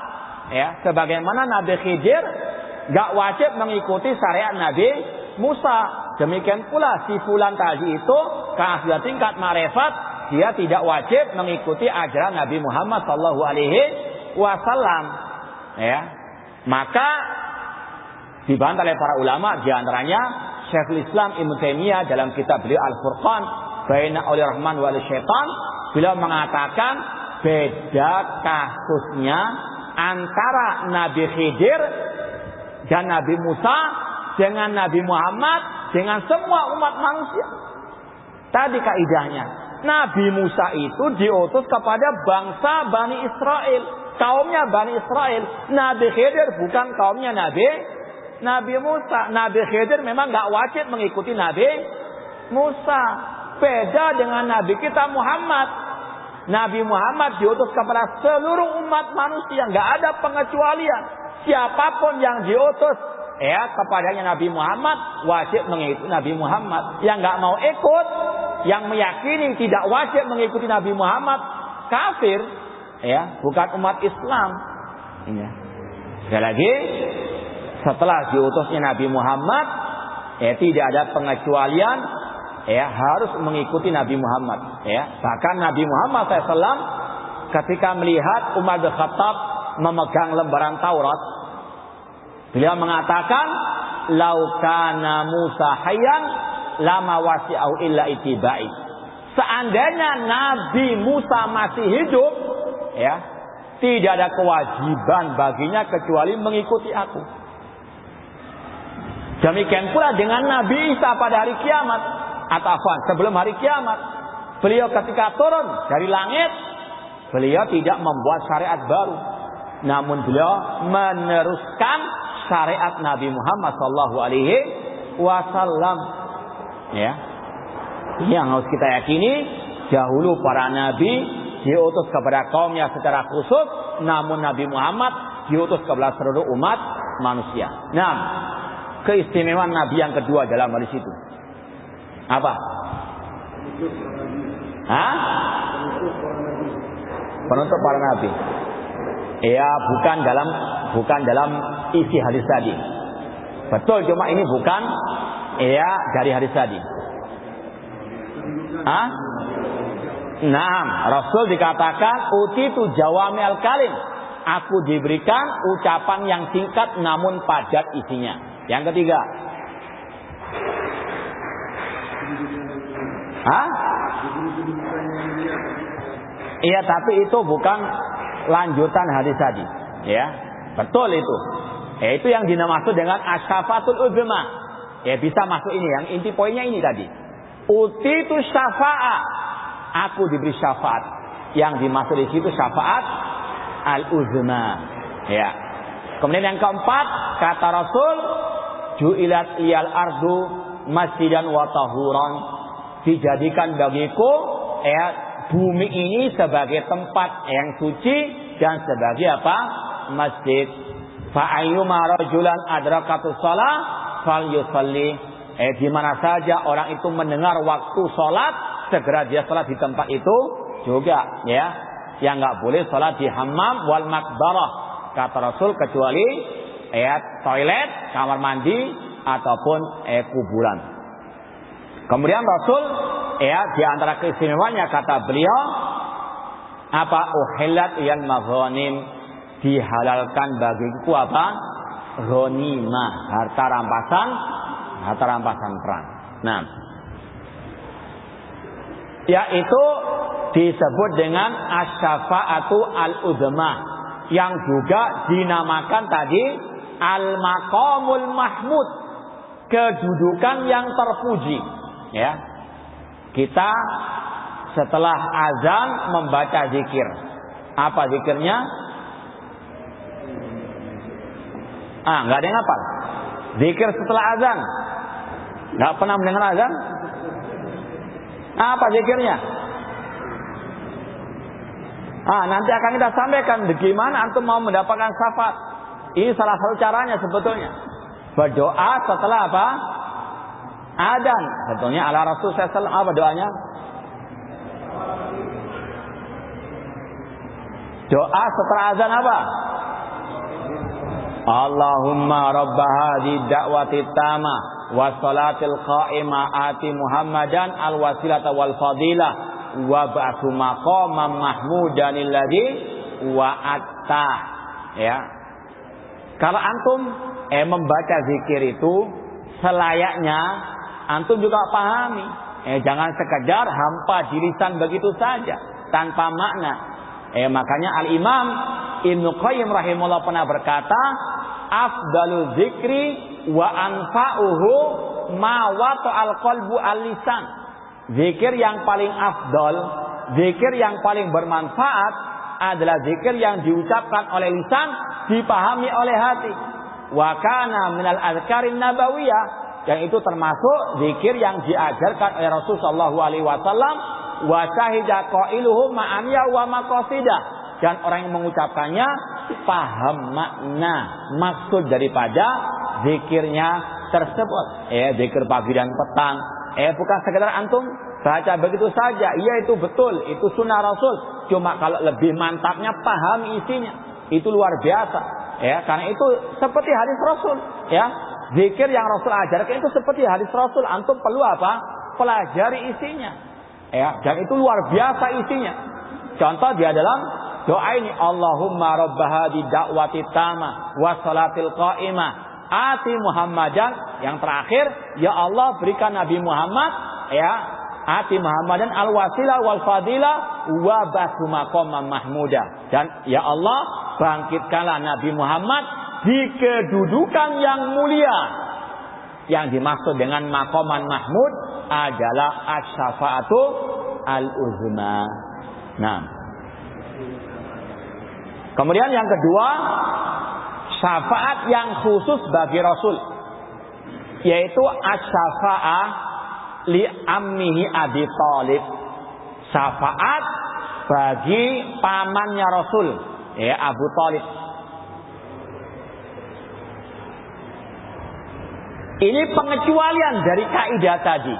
Ya, sebagaimana Nabi Khidir gak wajib mengikuti syariat Nabi Musa. Demikian pula si fulan tadi itu karena sudah tingkat makrifat, dia tidak wajib mengikuti ajaran Nabi Muhammad sallallahu alaihi wasallam. Ya. Maka dibantah oleh para ulama, di antaranya Syekhul Islam Ibnu Taimiyah dalam kitab beliau Al-Furqan Baina Auliya Rahman wal Syaitan, beliau mengatakan beda kasusnya antara Nabi Khidir dan Nabi Musa dengan Nabi Muhammad dengan semua umat manusia. Tadi kaidahnya, Nabi Musa itu diutus kepada bangsa Bani Israel, kaumnya Bani Israel. Nabi Khidir bukan kaumnya Nabi Musa. Nabi Khidir memang gak wajib mengikuti Nabi Musa. Beda dengan Nabi kita Muhammad. Nabi Muhammad diutus kepada seluruh umat manusia, gak ada pengecualian. Siapapun yang diutus kepadanya Nabi Muhammad wajib mengikuti Nabi Muhammad. Yang gak mau ikut, yang meyakini tidak wajib mengikuti Nabi Muhammad, kafir, bukan umat Islam. Sekali lagi, setelah diutusnya Nabi Muhammad, tidak ada pengecualian, harus mengikuti Nabi Muhammad. Bahkan Nabi Muhammad SAW ketika melihat Umar bin Khattab memegang lembaran Taurat, beliau mengatakan, "Lau kana Musa hayyan lama wasi'au illa ittiba'i." Seandainya Nabi Musa masih hidup, tidak ada kewajiban baginya kecuali mengikuti aku. Demikian pula dengan Nabi Isa pada hari kiamat, atau sebelum hari kiamat, beliau ketika turun dari langit, beliau tidak membuat syariat baru, namun beliau meneruskan syariat Nabi Muhammad sallallahu alaihi wasallam. Ini yang harus kita yakini. Dahulu para nabi diutus kepada kaumnya secara khusus, namun Nabi Muhammad diutus kepada seluruh umat manusia. Nah, keistimewaan Nabi yang kedua dalam hadis itu apa? Penutup para nabi. Bukan dalam isi hadis tadi. Betul, cuma ini bukan dari hadis tadi. Naam, Rasul dikatakan utitu jawami'al kalim. Aku diberikan ucapan yang singkat namun padat isinya. Yang ketiga. Iya, tapi itu bukan lanjutan hadis tadi. Betul itu. Itu yang dimaksud dengan asyafatul uzma. Bisa masuk ini, yang inti poinnya ini tadi. Utitu syafa'a. Aku diberi syafaat. Yang dimaksud di situ syafaat al-uzma. Kemudian yang keempat, kata Rasul, ju'ilat iyal ardu masjidan wa tahuran. Dijadikan bagiku bumi ini sebagai tempat yang suci dan sebagai apa? Masjid. Fa ayyuma rajulan adrakatus shalah falyusalli. Di mana saja orang itu mendengar waktu salat, segera dia salat di tempat itu juga, Yang enggak boleh salat di hammam wal makbarah, kata Rasul, kecuali toilet, kamar mandi ataupun kuburan. Kemudian Rasul di antara keistimewaannya kata beliau apa? Uhillat iyal maghanim, dihalalkan bagiku apa? Ghanimah, harta rampasan perang. Nah, yaitu disebut dengan asy-syafa'atu al-uzma, yang juga dinamakan tadi al-maqamul mahmud, kedudukan yang terpuji. Kita setelah azan membaca zikir. Apa zikirnya? Nggak ada yang hafal. Zikir setelah azan. Nggak pernah mendengar azan? Apa zikirnya? Nanti akan kita sampaikan bagaimana antum mau mendapatkan syafaat. Ini salah satu caranya sebetulnya. Berdoa setelah apa? Adzan. Sebetulnya ala Rasul SAW apa doanya? Doa setelah azan apa? Allahumma rabba hadhihi da'wati tamah wassalatil qa'imah ati Muhammadan alwasilata wal fadilah wa ba'su maqamam mahmudan alladzi wa'atta. Ya. Kalau antum membaca zikir itu selayaknya antum juga pahami. Jangan sekedar hampa di lisan begitu saja tanpa makna. Makanya Al-Imam Ibnu Qayyim rahimahullah pernah berkata, afdalu zikri wa anfa'uhu ma wata'al qalbu al-lisan. Zikir yang paling afdal, zikir yang paling bermanfaat adalah zikir yang diucapkan oleh lisan, dipahami oleh hati. Wa kana minal azkarin nabawiyah, yang itu termasuk zikir yang diajarkan oleh Rasulullah SAW. Wa syahida qailuhu ma'aniya wa maqasidah, dan orang yang mengucapkannya paham makna maksud daripada zikirnya tersebut. Zikir pagi dan petang, bukan sekedar antum baca begitu saja. Iya, itu betul, itu sunnah Rasul. Cuma kalau lebih mantapnya paham isinya, itu luar biasa. Karena itu seperti hadis Rasul. Zikir yang Rasul ajarkan itu seperti hadis Rasul. Antum perlu apa? Pelajari isinya. Dan itu luar biasa isinya. Contoh dia dalam doa ini, Allahumma rabba hadhihi da'wati tamah wa salatil qa'imah ati Muhammadan. Yang terakhir, ya Allah berikan Nabi Muhammad ati Muhammadan al-wasilah wal fadilah wa ba'su maqamam mahmuda. Dan ya Allah bangkitkanlah Nabi Muhammad di kedudukan yang mulia. Yang dimaksud dengan maqaman mahmud adalah asy-syafa'atu al-uzma. Nah. Kemudian yang kedua, syafaat yang khusus bagi Rasul, yaitu asy-syafa'ah li ammihi Abi Thalib. Syafaat bagi pamannya Rasul, Abu Thalib. Ini pengecualian dari kaidah tadi,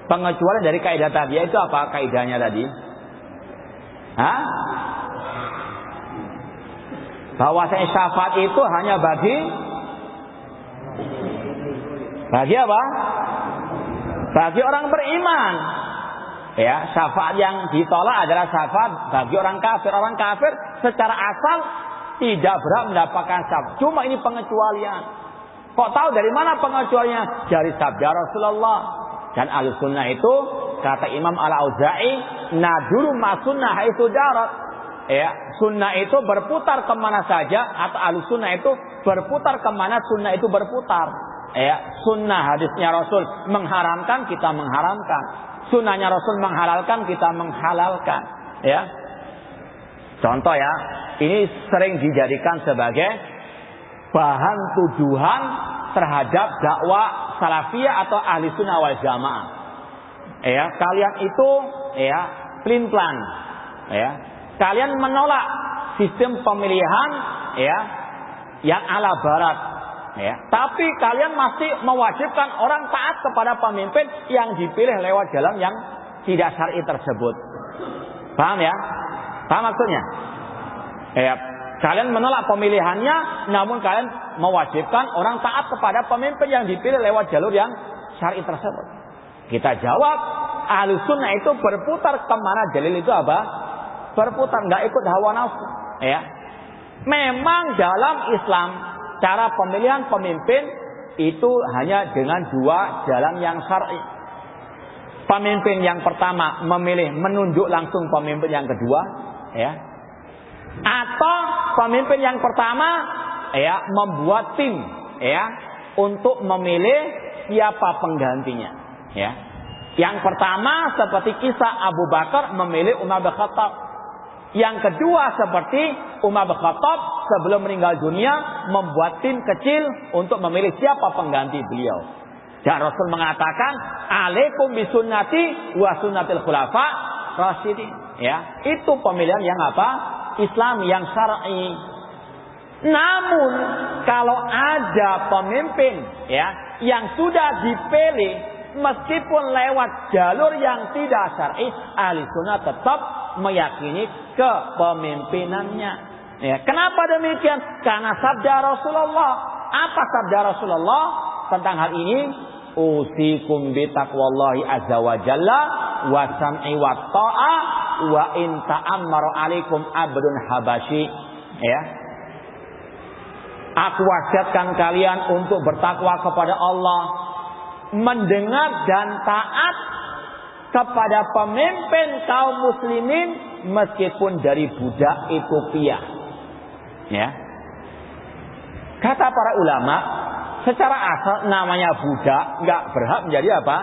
Pengecualian dari kaidah tadi itu apa kaidahnya tadi? Bahwasanya syafaat itu hanya bagi apa? Bagi orang beriman. Syafaat yang ditolak adalah syafaat bagi orang kafir. Orang kafir secara asal tidak berhak mendapatkan syafaat. Cuma ini pengecualian. Kok tahu dari mana pengecualiannya? Dari sabda Rasulullah. Dan Ahlussunnah itu, kata Imam Al-Auza'i, naduru ma sunnah haitsu darat. Sunnah itu berputar kemana saja, atau Ahlussunnah itu berputar kemana sunnah itu berputar. Sunnah hadisnya Rasul mengharamkan, kita mengharamkan. Sunnahnya Rasul menghalalkan, kita menghalalkan. Contoh ini sering dijadikan sebagai bahan tuduhan terhadap dakwah salafiyah atau ahli sunnah wal jamaah. Kalian itu pelin-pelan. Kalian menolak sistem pemilihan yang ala barat. Tapi kalian masih mewajibkan orang taat kepada pemimpin yang dipilih lewat jalan yang tidak syar'i tersebut. Paham ya? Paham maksudnya? Kalian menolak pemilihannya, namun kalian mewajibkan orang taat kepada pemimpin yang dipilih lewat jalur yang syar'i tersebut. Kita jawab, Ahlussunnah itu berputar kemana dalil itu apa? Berputar, nggak ikut hawa nafsu. Memang dalam Islam cara pemilihan pemimpin itu hanya dengan dua jalan yang syar'i. Pemimpin yang pertama menunjuk langsung pemimpin yang kedua, atau pemimpin yang pertama membuat tim untuk memilih siapa penggantinya. Yang pertama seperti kisah Abu Bakar memilih Umar bin Khattab. Yang kedua seperti Umar bin Khattab sebelum meninggal dunia membuat tim kecil untuk memilih siapa pengganti beliau. Dan Rasul mengatakan, "Alaikum bisunnati wa sunnatil khulafa rasyidin." ya. Itu pemilihan yang apa? Islam yang syar'i. Namun kalau ada pemimpin ya yang sudah dipilih meskipun lewat jalur yang tidak syar'i, Ahlussunnah tetap meyakini kepemimpinannya. Ya, kenapa demikian? Karena sabda Rasulullah. Apa sabda Rasulullah tentang hal ini? Usikum bi taqwallahi azza wa jalla wa sam'i wa ta'ah wa in ta'ammara alaikum abdun habasyi. Ya. Aku wasiatkan kalian untuk bertakwa kepada Allah, mendengar dan taat kepada pemimpin kaum muslimin meskipun dari budak Ethiopia. Ya. Kata para ulama, secara asal namanya budak nggak berhak menjadi apa?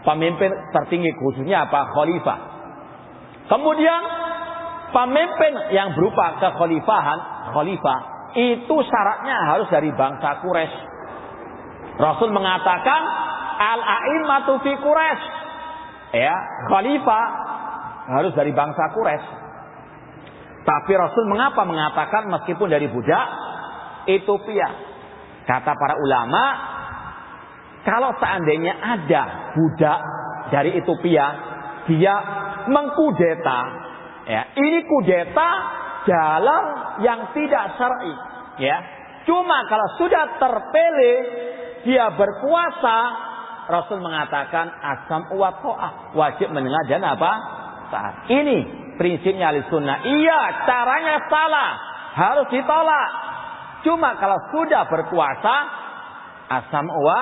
Pemimpin tertinggi, khususnya apa? Khalifah. Kemudian pemimpin yang berupa kekhalifahan, khalifah itu syaratnya harus dari bangsa Quraisy. Rasul mengatakan al-a'immatu fi Quraisy. Ya, khalifah harus dari bangsa Quraisy. Tapi Rasul mengapa mengatakan meskipun dari budak Ethiopia? Kata para ulama, kalau seandainya ada budak dari Ethiopia, dia mengkudeta, ya, ini kudeta dalam yang tidak syar'i, ya. Cuma kalau sudah terpilih, dia berkuasa, Rasul mengatakan asam wa ta'ah, wajib mendengar dan apa? Taat. Ini prinsipnya Ahlussunnah. Iya, caranya salah, harus ditolak. Cuma kalau sudah berkuasa, asam wa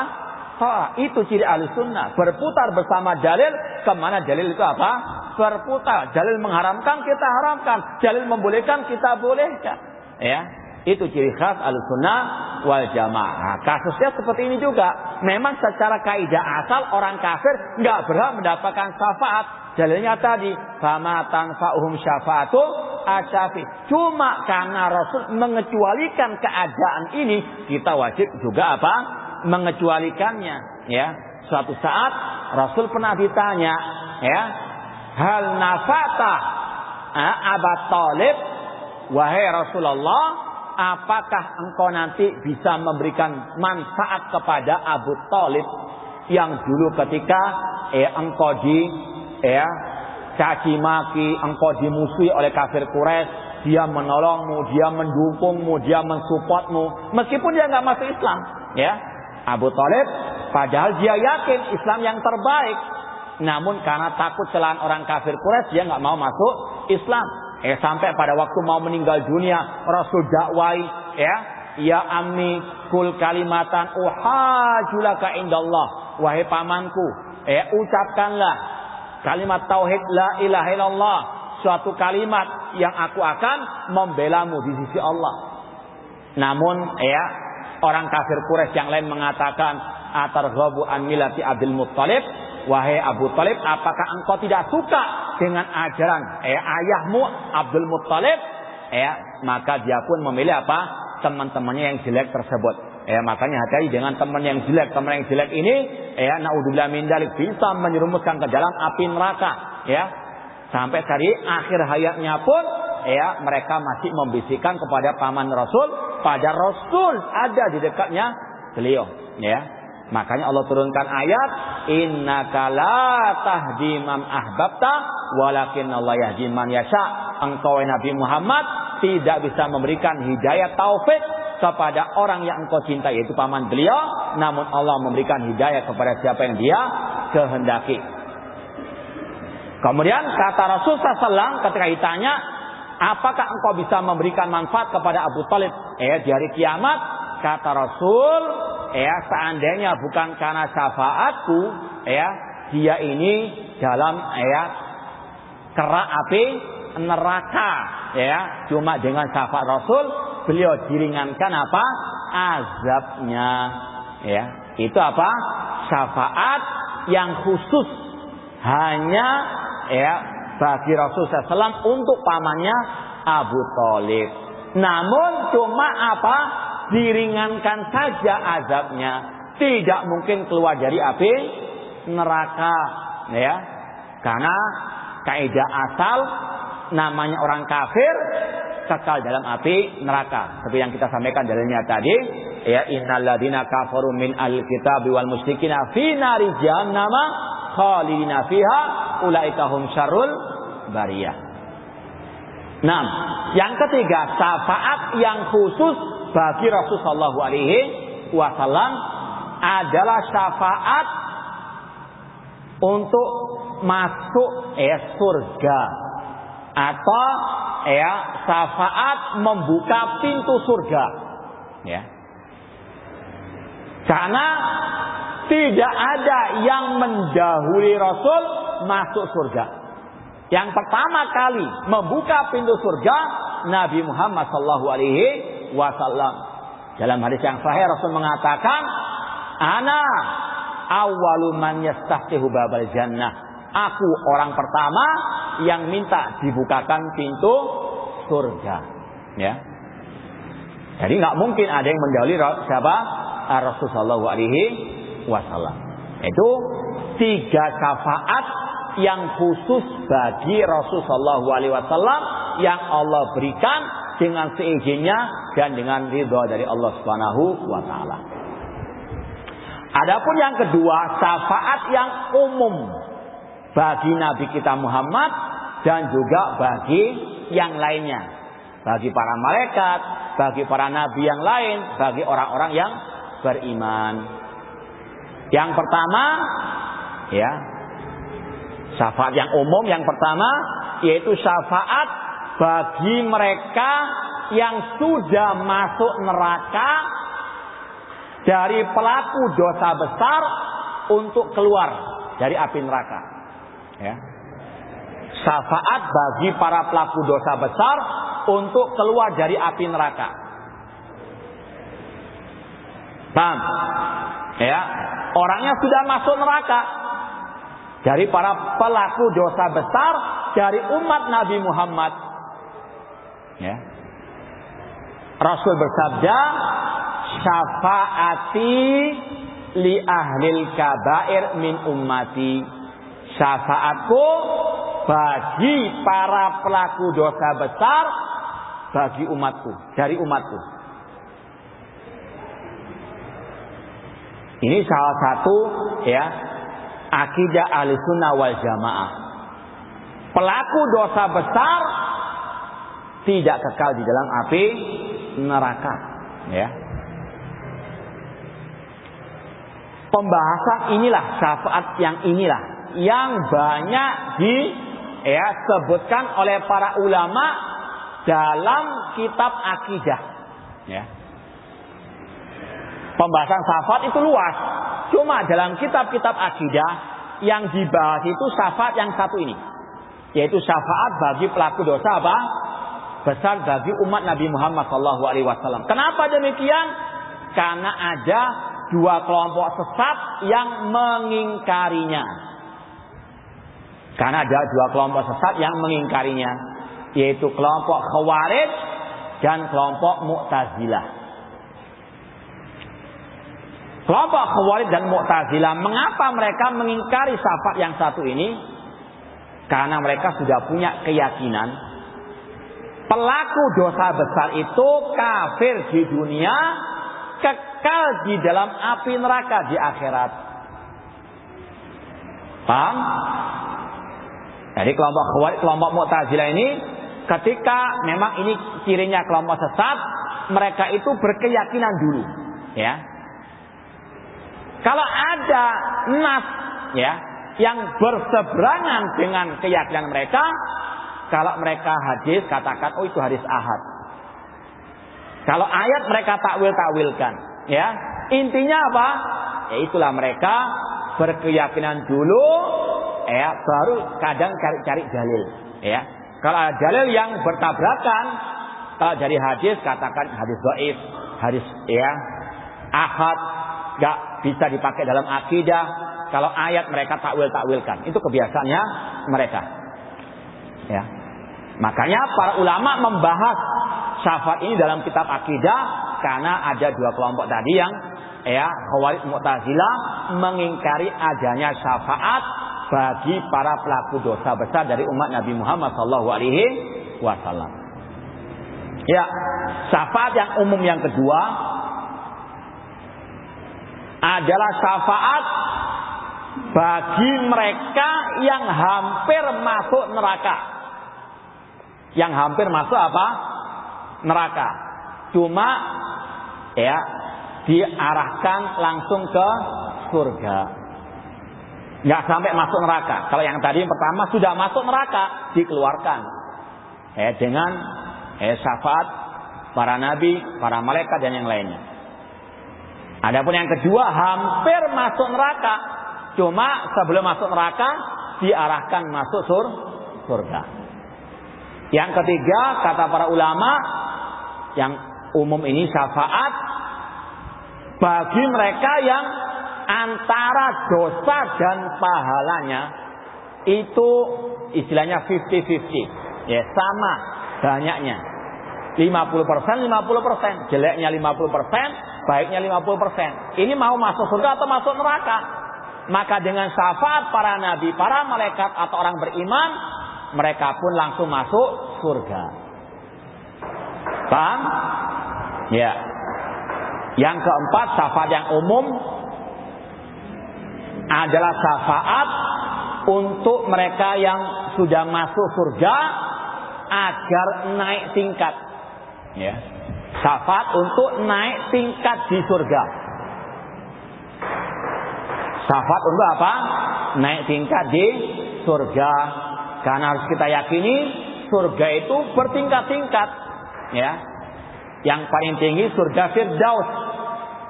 ta'ah, itu ciri Ahlussunnah. Berputar bersama dalil, kemana dalil itu apa? Berputar. Dalil mengharamkan, kita haramkan. Dalil membolehkan, kita bolehkan. Ya, itu ciri khas Ahlussunnah wal Jamaah. Kasusnya seperti ini juga. Memang secara kaidah asal orang kafir nggak berhak mendapatkan syafaat. Dalilnya tadi, fama tanfa'uhum syafa'atu asyafi. Cuma karena Rasul mengecualikan keadaan ini, kita wajib juga apa? Mengecualikannya. Ya, suatu saat Rasul pernah ditanya, ya, hal nafata Abu Thalib, wahai Rasulullah, apakah engkau nanti bisa memberikan manfaat kepada Abu Thalib yang dulu ketika engkau caci maki, engkau dimusuhi oleh kafir Quraisy, dia menolongmu, dia mendukungmu, dia mensupportmu, meskipun dia nggak masuk Islam, ya. Abu Thalib padahal dia yakin Islam yang terbaik, namun karena takut celaan orang kafir Quraisy, dia nggak mau masuk Islam. Sampai pada waktu mau meninggal dunia, Rasul dakwai, ya ammi kul kalimatan uhajulaka indallah, wahai pamanku, ucapkanlah kalimat tauhid la ilaha illallah, suatu kalimat yang aku akan membelamu di sisi Allah. Namun orang kafir Quraisy yang lain mengatakan atarghabu an millati Abdul Muttalib, wahai Abu Thalib, apakah engkau tidak suka dengan ajaran ayahmu Abdul Muttalib? Maka dia pun memilih apa? Teman-temannya yang jelek tersebut. Makanya hati-hati dengan teman yang jelek. Teman yang jelek ini, naudzubillah min dzalik, bisa menyerumuskan ke dalam api neraka. Sampai tadi akhir hayatnya pun, mereka masih membisikkan kepada paman Rasul, pada Rasul ada di dekatnya beliau. Makanya Allah turunkan ayat, innaka la tahdi man ahbabta walakinallahu yahdi man yasha. Engkau Nabi Muhammad tidak bisa memberikan hidayah taufik kepada orang yang engkau cintai, yaitu paman beliau, namun Allah memberikan hidayah kepada siapa yang dia kehendaki. Kemudian kata Rasul SAW ketika ditanya, apakah engkau bisa memberikan manfaat kepada Abu Thalib di hari kiamat? Kata Rasul, seandainya bukan karena syafaatku, dia ini dalam kerak api neraka, cuma dengan syafaat Rasul beliau diringankan apa? Azabnya. Itu apa? Syafaat yang khusus hanya bagi Rasul SAW untuk pamannya Abu Thalib. Namun cuma apa? Diringankan saja azabnya, tidak mungkin keluar dari api neraka, karena kaidah asal namanya orang kafir kekal dalam api neraka. Seperti yang kita sampaikan dalilnya tadi, ya innalladzina kafaru min al-kitabi wal musyrikina fi nari jahannam khalidina fiha ulaika hum syarrul bariyah. Nah, yang ketiga, syafaat yang khusus bagi Rasulullah sallallahu alaihi wasallam adalah syafaat untuk masuk surga, atau syafaat membuka pintu surga, ya. Karena tidak ada yang mendahului Rasul masuk surga. Yang pertama kali membuka pintu surga Nabi Muhammad sallallahu alaihi wasallam. Dalam hadis yang sahih Rasul mengatakan, "Ana awwalu man yastaftihu babal jannah." Aku orang pertama yang minta dibukakan pintu surga, ya. Jadi nggak mungkin ada yang mendahului siapa? Rasulullah sallallahu alaihi wasallam. Itu 3 syafaat yang khusus bagi Rasulullah sallallahu alaihi wasallam yang Allah berikan dengan seizinnya dan dengan ridha dari Allah Subhanahu wa taala. Adapun yang kedua, syafaat yang umum bagi Nabi kita Muhammad dan juga bagi yang lainnya, bagi para malaikat, bagi para nabi yang lain, bagi orang-orang yang beriman. Yang pertama, ya, syafaat yang umum yang pertama yaitu syafaat bagi mereka yang sudah masuk neraka dari pelaku dosa besar untuk keluar dari api neraka, ya. Syafaat bagi para pelaku dosa besar untuk keluar dari api neraka. Paham? Ya, orangnya sudah masuk neraka dari para pelaku dosa besar dari umat Nabi Muhammad. Ya. Rasul bersabda, "Syafaati li ahlil kabair min ummati." Syafaatku bagi para pelaku dosa besar bagi umatku, dari umatku. Ini salah satu, ya, akidah Ahlussunnah wal Jamaah. Pelaku dosa besar tidak kekal di dalam api neraka, ya. Pembahasan inilah, syafaat yang inilah yang banyak disebutkan oleh para ulama dalam kitab akidah, ya. Pembahasan syafaat itu luas. Cuma dalam kitab-kitab akidah yang dibahas itu syafaat yang satu ini, yaitu syafaat bagi pelaku dosa apa? Besar bagi umat Nabi Muhammad SAW. Kenapa demikian? Karena ada 2 kelompok sesat yang mengingkarinya. Karena ada 2 kelompok sesat yang mengingkarinya, yaitu kelompok Khawarij dan kelompok Mu'tazilah. Kelompok Khawarij dan Mu'tazilah, mengapa mereka mengingkari syafaat yang satu ini? Karena mereka sudah punya keyakinan pelaku dosa besar itu kafir di dunia, kekal di dalam api neraka di akhirat. Paham? Jadi kelompok Khawarij, kelompok Mu'tazilah ini, ketika memang ini cirinya kelompok sesat, mereka itu berkeyakinan dulu, ya. Kalau ada nas, ya, yang berseberangan dengan keyakinan mereka, kalau mereka hadis katakan, oh itu hadis ahad. Kalau ayat mereka takwilkan, ya. Intinya apa? Ya itulah mereka berkeyakinan dulu, ya, baru kadang cari-cari dalil, ya. Kalau ada dalil yang bertabrakan, kalau dari hadis katakan hadis dhaif, hadis, ya, ahad, gak bisa dipakai dalam akidah. Kalau ayat mereka takwilkan, itu kebiasaannya mereka, ya. Makanya para ulama membahas syafaat ini dalam kitab akidah karena ada 2 kelompok tadi yang, ya, Khawarij Mu'tazilah mengingkari adanya syafaat bagi para pelaku dosa besar dari umat Nabi Muhammad SAW. Ya, syafaat yang umum yang kedua adalah syafaat bagi mereka yang hampir masuk neraka. Yang hampir masuk apa? Neraka. Cuma ya diarahkan langsung ke surga. Nggak sampai masuk neraka. Kalau yang tadi yang pertama sudah masuk neraka, dikeluarkan. Dengan syafaat para nabi, para malaikat dan yang lainnya. Adapun yang kedua hampir masuk neraka, cuma sebelum masuk neraka diarahkan masuk surga. Yang ketiga kata para ulama, yang umum ini syafaat bagi mereka yang antara dosa dan pahalanya itu istilahnya 50-50. Ya, sama banyaknya. 50%, 50%, jeleknya 50%, baiknya 50%. Ini mau masuk surga atau masuk neraka? Maka dengan syafaat para nabi, para malaikat atau orang beriman, mereka pun langsung masuk surga. Paham? Ya. Yang keempat, syafaat yang umum adalah syafaat untuk mereka yang sudah masuk surga agar naik tingkat. Ya. Syafaat untuk naik tingkat di surga. Syafaat untuk apa? Naik tingkat di surga. Karena harus kita yakini surga itu bertingkat-tingkat. Ya. Yang paling tinggi surga Firdaus.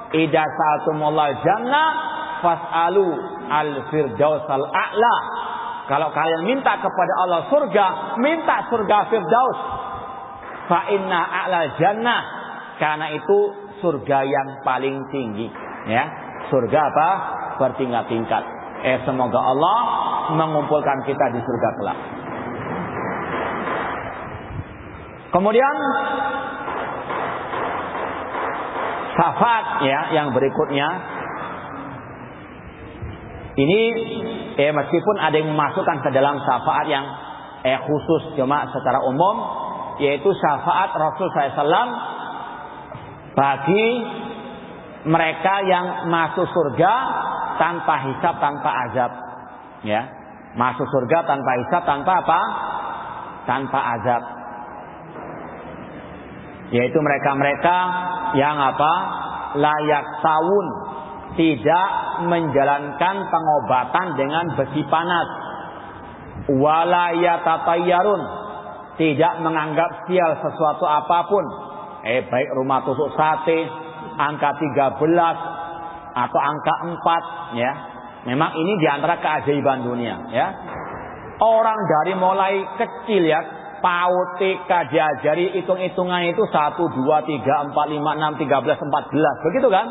Idza sa'altumullah jannah fas'alu al-firdausal a'la. Kalau kalian minta kepada Allah surga, minta surga Firdaus. Fa inna a'la jannah, karena itu surga yang paling tinggi. Ya, surga apa? Bertingkat-tingkat. Semoga Allah mengumpulkan kita di surga kelak. Kemudian syafaat ya yang berikutnya ini meskipun ada yang memasukkan ke dalam syafaat yang khusus cuma secara umum, yaitu syafaat Rasul SAW bagi mereka yang masuk surga tanpa hisab, tanpa azab. Ya, masuk surga tanpa hisab, tanpa apa? Tanpa azab. Yaitu mereka-mereka yang apa? Layak tahun, tidak menjalankan pengobatan dengan besi panas. Wala yatatayyarun, tidak menganggap sial sesuatu apapun. Baik rumah tusuk sate, angka 13 atau angka 4 ya. Memang ini diantara keajaiban dunia ya. Orang dari mulai kecil ya, PAUD, TK diajari hitung-hitungan itu 1, 2, 3, 4, 5, 6, 13, 14. Begitu kan?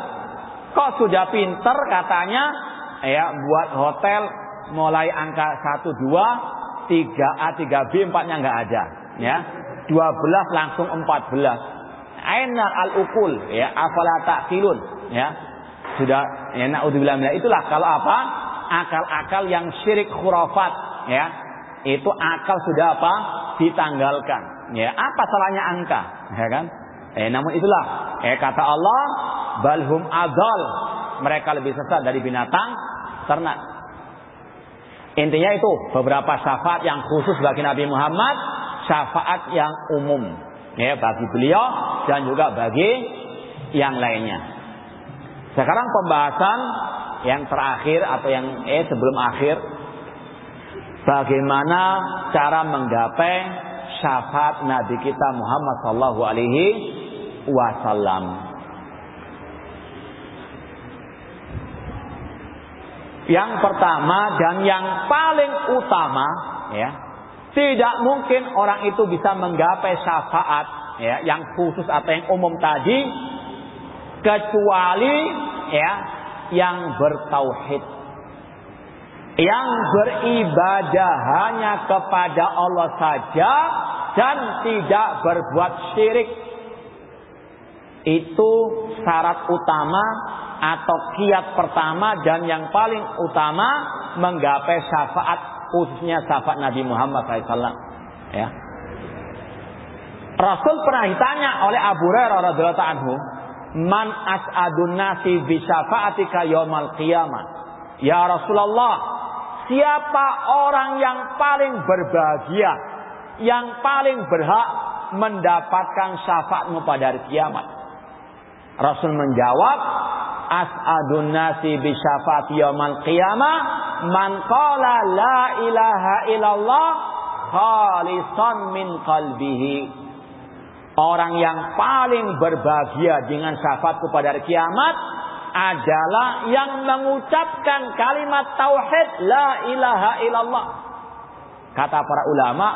Kok sudah pinter katanya ya buat hotel mulai angka 1, 2, 3A, 3B, 4-nya enggak ada ya. 12 langsung 14. Aina al-uqul ya, afala ta'qilun ya. Sudah ya, naudzubillah. Itulah kalau apa? Akal-akal yang syirik khurafat ya. Itu akal sudah apa? Ditanggalkan. Ya, apa salahnya angka? Ya kan? Namun itulah kata Allah, balhum adal. Mereka lebih sesat dari binatang ternak. Intinya itu beberapa syafaat yang khusus bagi Nabi Muhammad, syafaat yang umum ya bagi beliau dan juga bagi yang lainnya. Sekarang pembahasan yang terakhir atau yang sebelum akhir, bagaimana cara menggapai syafaat Nabi kita Muhammad sallallahu alaihi wasallam. Yang pertama dan yang paling utama ya, tidak mungkin orang itu bisa menggapai syafaat ya yang khusus atau yang umum tadi kecuali ya yang bertauhid, yang beribadah hanya kepada Allah saja dan tidak berbuat syirik. itu syarat utama atau kiat pertama dan yang paling utama menggapai syafaat, khususnya syafaat Nabi Muhammad SAW. Ya. Rasul pernah ditanya oleh Abu Hurairah radhiyallahu anhu, "Man as'adun nasi bi syafaatika yaumal qiyamah?" Ya Rasulullah, siapa orang yang paling berbahagia, yang paling berhak mendapatkan syafaatmu pada hari kiamat? Rasul menjawab, "As'adun nasi bi syafaati yaumal qiyamah man qala la ilaha illallah khalisan min qalbihi." Orang yang paling berbahagia dengan syafaatku pada hari kiamat adalah yang mengucapkan kalimat tauhid la ilaha illallah. Kata para ulama,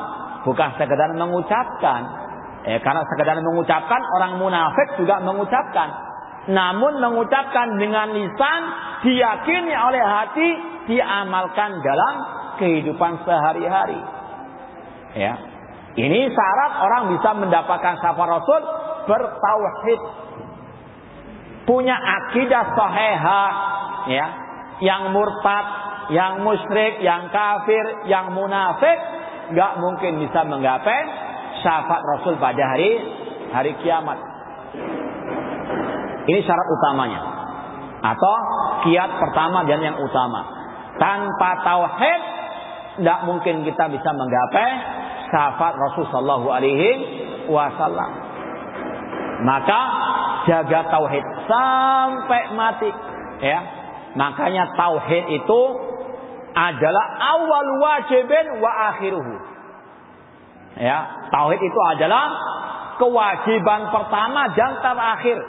bukan sekedar mengucapkan. Karena sekedar mengucapkan, orang munafik juga mengucapkan. Namun mengucapkan dengan lisan, diyakini oleh hati, diamalkan dalam kehidupan sehari-hari. Ya. Ini syarat orang bisa mendapatkan syafaat Rasul, bertauhid, punya akidah sahihah, ya. Yang murtad, yang musyrik, yang kafir, yang munafik nggak mungkin bisa menggapai syafaat Rasul pada hari kiamat. Ini syarat utamanya atau kiat pertama dan yang utama. Tanpa tauhid nggak mungkin kita bisa menggapai syafaat Rasul sallallahu alaihi wasallam. Maka jaga tauhid sampai mati, ya. Makanya tauhid itu adalah awal wajibin wa akhiruhu. Ya, tauhid itu adalah kewajiban pertama dan terakhir.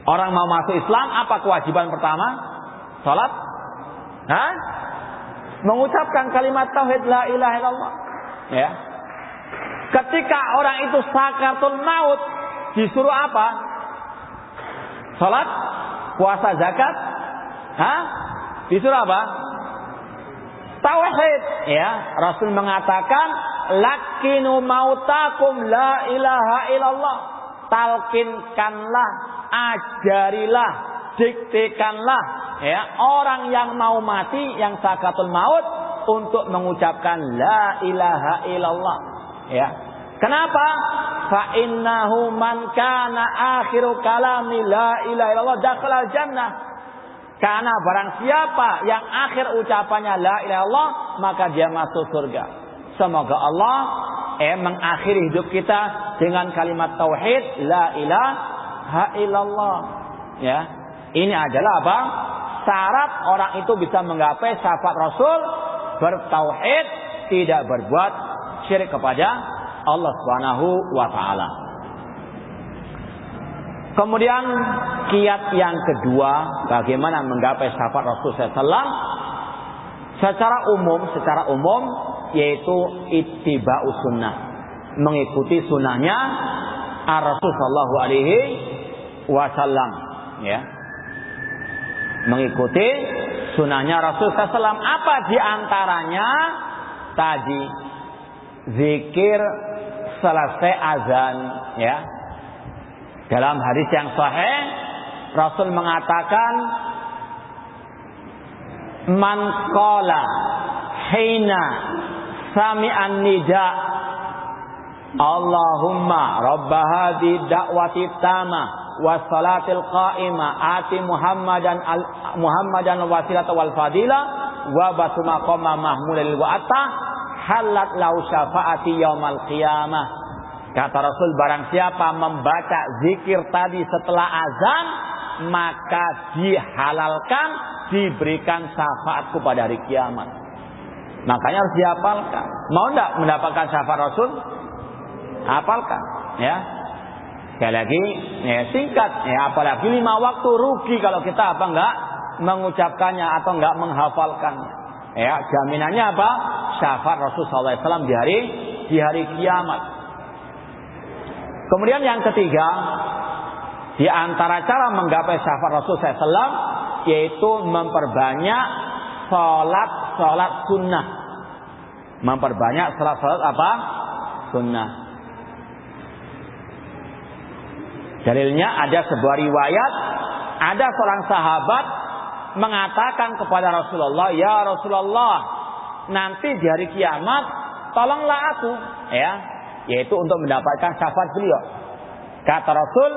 Orang mau masuk Islam, apa kewajiban pertama? Salat? Hah? Mengucapkan kalimat tauhid la ilaha illallah. Ya. Ketika orang itu sakaratul maut, disuruh apa? Salat, puasa, zakat? Hah? Disuruh apa? Tauhid. Ya, Rasul mengatakan, "Lakinu mautakum la ilaha illallah." Talkinkanlah, ajarilah, diktekanlah, ya, orang yang mau mati, yang sakaratul maut, untuk mengucapkan la ilaha illallah. Ya. Kenapa? Fa innahu man kana akhiru kalami la ilaha illallah dakhala jannah. Karena barang siapa yang akhir ucapannya la ilaha illallah, maka dia masuk surga. Semoga Allah mengakhiri hidup kita dengan kalimat tauhid la ilaha illallah. Ya. Ini adalah apa? Syarat orang itu bisa menggapai syafaat Rasul, bertauhid, tidak berbuat syirik kepada Allah Subhanahu wa taala. Kemudian kiat yang kedua, bagaimana menggapai syafaat Rasul SAW secara umum yaitu ittiba'u sunnah, mengikuti sunnahnya Rasul sallallahu alaihi wasallam, ya. Mengikuti sunnahnya Rasul SAW. Apa diantaranya? Tadi zikir selesai azan, ya. Dalam hadis yang sahih Rasul mengatakan, "Man qala hina sami'an nida Allahumma rabba hadhi da'wati tamah wassalatil qa'imah ati Muhammadan wasilata wal fadila wa batu maqama mahmudil wa'ata halat lau syafaati yaumal qiyamah." Kata Rasul, barang siapa membaca zikir tadi setelah azan, maka dihalalkan, diberikan syafaatku pada hari kiamat. Makanya harus dihafalkan. Mau tidak mendapatkan syafaat Rasul? Hafalkan, ya. Sekali lagi, ya, singkat, ya, apalagi 5 waktu, rugi kalau kita enggak mengucapkannya atau enggak menghafalkannya. Ya, jaminannya apa? Syafaat Rasul SAW di hari kiamat. Kemudian yang ketiga, di antara cara menggapai syafaat Rasul SAW yaitu memperbanyak salat sunnah. Memperbanyak salat apa? Sunnah. Dalilnya ada sebuah riwayat, ada seorang sahabat mengatakan kepada Rasulullah, "Ya Rasulullah, nanti di hari kiamat tolonglah aku," ya, yaitu untuk mendapatkan syafaat beliau. Kata Rasul,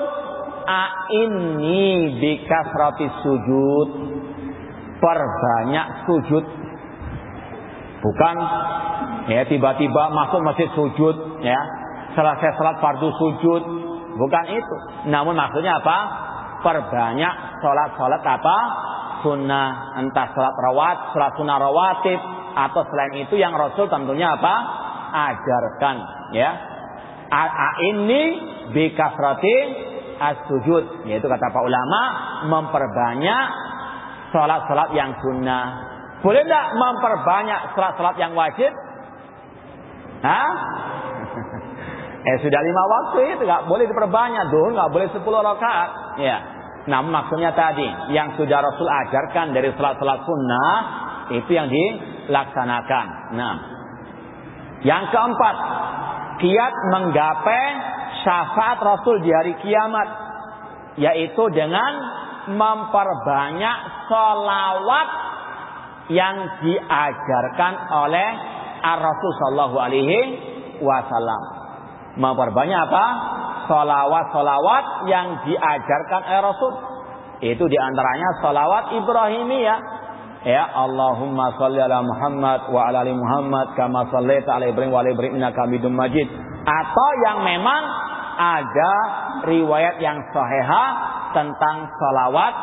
"A'inni bikasrati sujud." Perbanyak sujud. Bukan ya tiba-tiba masuk masjid sujud, ya. Selesai salat fardu sujud, bukan itu. Namun maksudnya apa? Perbanyak salat-salat apa? Sunnah, entah salat sunnah rawatib atau selain itu yang Rasul tentunya apa? Ajarkan, ya. Ini bikasrati as-sujud, yaitu kata para ulama memperbanyak salat-salat yang sunnah. Boleh tidak memperbanyak salat-salat yang wajib? Hah? Sudah 5 waktu itu nggak boleh diperbanyak, duhur nggak boleh 10 rakaat. Ya. Nah maksudnya tadi yang sudah Rasul ajarkan dari salat-salat sunnah itu yang dilaksanakan. Nah, yang keempat, kiat menggapai syafaat Rasul di hari kiamat, yaitu dengan memperbanyak sholawat yang diajarkan oleh Rasul Shallallahu Alaihi Wasallam. Memperbanyak apa? Sholawat yang diajarkan oleh Rasul. Itu diantaranya sholawat Ibrahimiyah. Ya, Allahumma sholli ala Muhammad wa ala ali Muhammad kama shallaita ala Ibrahim wa ala Ibrahim innaka Hamidum Majid. Atau yang memang ada riwayat yang sahihah tentang sholawat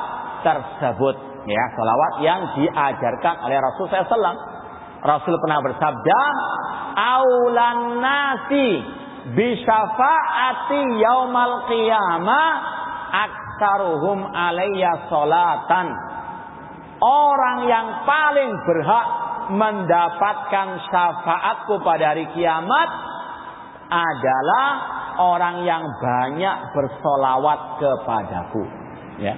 tersebut. Ya, salawat yang diajarkan oleh Rasul SAW. Rasul pernah bersabda, "Aulan nasi bisyafaati yaumal qiyamah aktsaruhum alayya sholatan." Orang yang paling berhak mendapatkan syafaatku pada hari kiamat adalah orang yang banyak bersolawat kepadaku. Ya.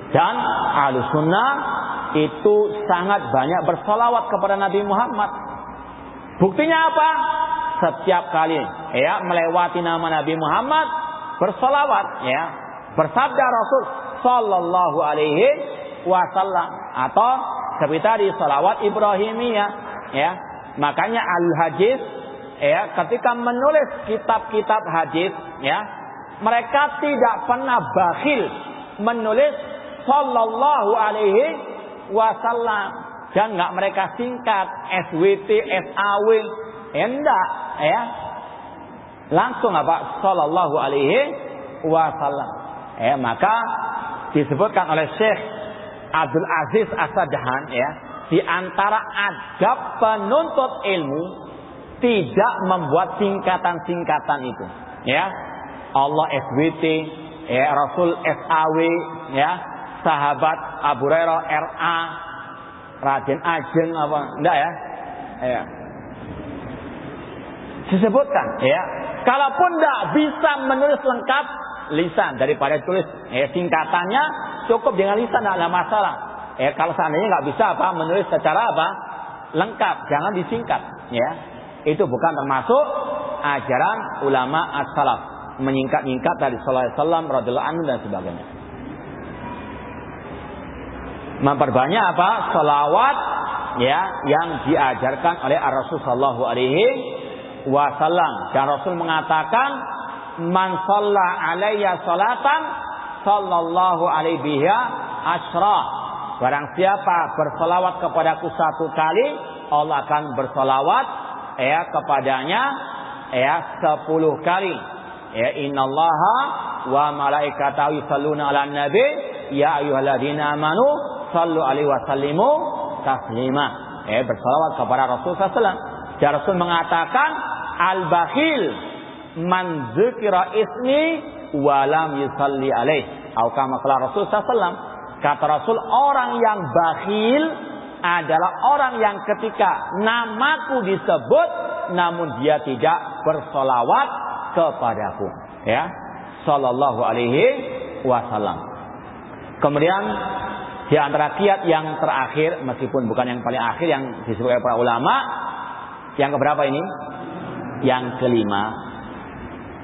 Dan Ahlus Sunnah itu sangat banyak bersolawat kepada Nabi Muhammad. Buktinya apa? Setiap kali ya melewati nama Nabi Muhammad bersolawat, ya. Bersabda Rasul Sallallahu Alaihi Wasallam atau seperti tadi solawat Ibrahimiyah, ya. Makanya al-hadis, ya, ketika menulis kitab-kitab hadis, ya, mereka tidak pernah bakhil menulis Sallallahu Alaihi Wasallam, dan nggak mereka singkat SWT, SAW, enggak, ya, langsung apa? Sallallahu Alaihi Wasallam. Maka disebutkan oleh Syekh Abdul Aziz As-Sadhan, ya, di antara adab penuntut ilmu tidak membuat singkatan-singkatan itu, ya. Allah SWT, ya, Rasul SAW, ya. Sahabat Abu Hurairah RA, Raden Ajeng apa enggak, ya? Ya. Disebutkan, ya. Kalaupun enggak bisa menulis lengkap lisan daripada tulis singkatannya, cukup dengan lisan, enggak ada masalah. Kalau seandainya enggak bisa apa menulis secara apa lengkap, jangan disingkat, ya. Itu bukan termasuk ajaran ulama as-salaf, menyingkat-nyingkat dari sallallahu alaihi wasallam radhiyallahu anhu dan sebagainya. Memperbanyak apa? Sholawat, ya, yang diajarkan oleh Rasul Sallallahu Alaihi Wasallam. Dan Rasul mengatakan, "Man shalla alayya sholatan, sallallahu alaihi biha asyra." Barang siapa bersolawat kepadaku 1 kali, Allah akan bersolawat, ya, kepadanya, ya, 10 kali. Ya, innallaha wa malaikatahu yusholluna 'alan nabi, ya ayyuhalladzina amanu sallu alaihi wasallimu taslima. Bersalawat kepada Rasul SAW. Dan Rasul mengatakan, al-bakhil man dzukira ismi wa lam yusalli alaihi. Atau kama qala Rasul SAW. Kata Rasul, orang yang bakhil adalah orang yang ketika namaku disebut namun dia tidak bersolawat kepadaku, ya, sallallahu alaihi wasallam. Kemudian di antara kiat yang terakhir, meskipun bukan yang paling akhir yang disebut oleh para ulama, yang keberapa ini? Yang kelima.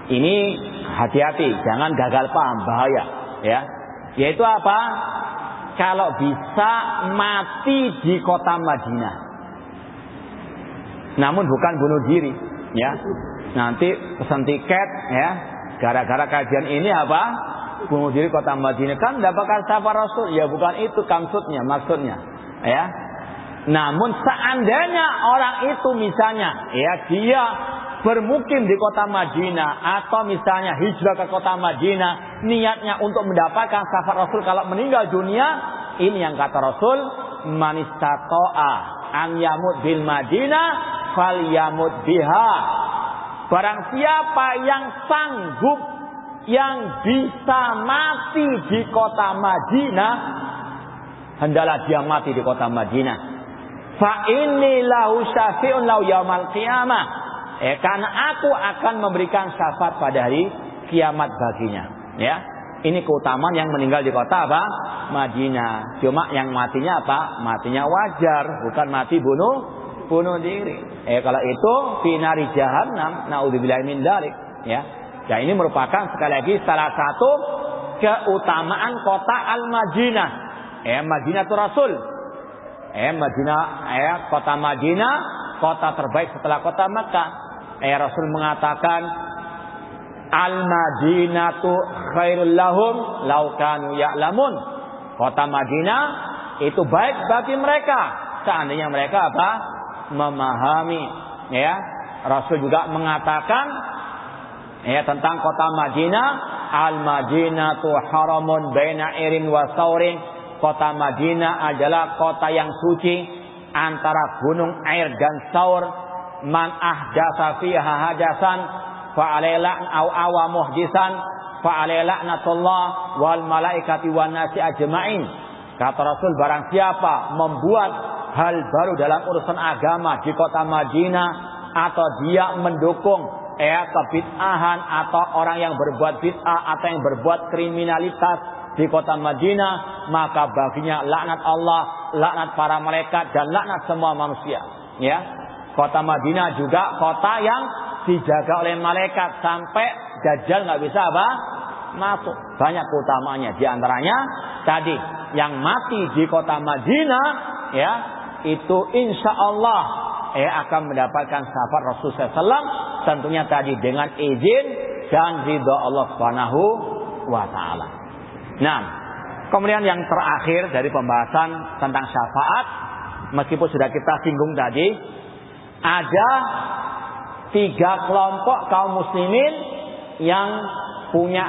Ini hati-hati, jangan gagal paham, bahaya, ya. Yaitu apa? Kalau bisa mati di kota Madinah. Namun bukan bunuh diri, ya. Nanti pesan tiket, ya. Gara-gara kajian ini apa? Bunuh diri kota Madinah, kan dapatkan syafaat Rasul. Ya bukan itu maksudnya, ya. Namun seandainya orang itu misalnya, ya, dia bermukim di kota Madinah atau misalnya hijrah ke kota Madinah, niatnya untuk mendapatkan syafaat Rasul kalau meninggal dunia, ini yang kata Rasul, man istata'a an yamut bil Madinah falyamut biha. Barang siapa yang sanggup, yang bisa mati di kota Madinah, hendaklah dia mati di kota Madinah. Fa inni lahu syafi'un lahu yaumal qiyamah. Karena aku akan memberikan syafaat pada hari kiamat baginya. Ya, ini keutamaan yang meninggal di kota apa? Madinah. Cuma yang matinya apa? Matinya wajar, bukan mati bunuh diri. Kalau itu finari jahannam, naudzubillahi min dzalik. Ya. Ya, ini merupakan sekali lagi salah satu keutamaan kota Al-Madinah. Madinatul Rasul. Kota Madinah, kota terbaik setelah kota Makkah. Rasul mengatakan, Al-Madinatu khairul lahum law kanu ya'lamun. Kota Madinah itu baik bagi mereka seandainya mereka apa? Memahami. Ya, Rasul juga mengatakan tentang kota Madinah, Al-Madinatu haramun baina irin wa saurin. Kota Madinah adalah kota yang suci antara gunung air dan saur. Man ahdatsa fiha hadasan fa alaihi au awa muhdisan fa alaihi la'natullah wal malaikati wan nasi ajmain. Kata Rasul, barang siapa membuat hal baru dalam urusan agama di kota Madinah, atau dia mendukung kebid'ahan atau orang yang berbuat bid'ah atau yang berbuat kriminalitas di kota Madinah, maka baginya laknat Allah, laknat para malaikat, dan laknat semua manusia. Ya, kota Madinah juga kota yang dijaga oleh malaikat sampai Dajjal nggak bisa apa? Masuk. Banyak keutamaannya. Di antaranya tadi yang mati di kota Madinah, ya, itu insya Allah akan mendapatkan syafaat Rasulullah SAW. Tentunya tadi dengan izin dan ridha Allah Subhanahu wa Ta'ala. Nah, kemudian yang terakhir dari pembahasan tentang syafaat, meskipun sudah kita singgung tadi, ada 3 kelompok kaum muslimin yang punya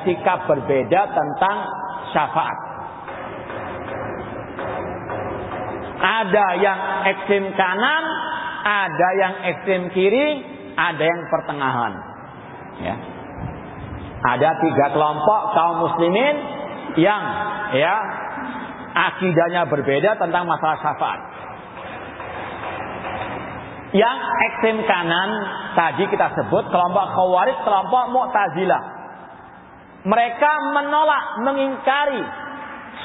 sikap berbeda tentang syafaat. Ada yang ekstrem kanan, ada yang ekstrem kiri, ada yang pertengahan. Ya. Ada 3 kelompok kaum muslimin yang akidahnya berbeda tentang masalah syafaat. Yang ekstrem kanan tadi kita sebut kelompok Khawarij, kelompok Mu'tazilah. Mereka menolak, mengingkari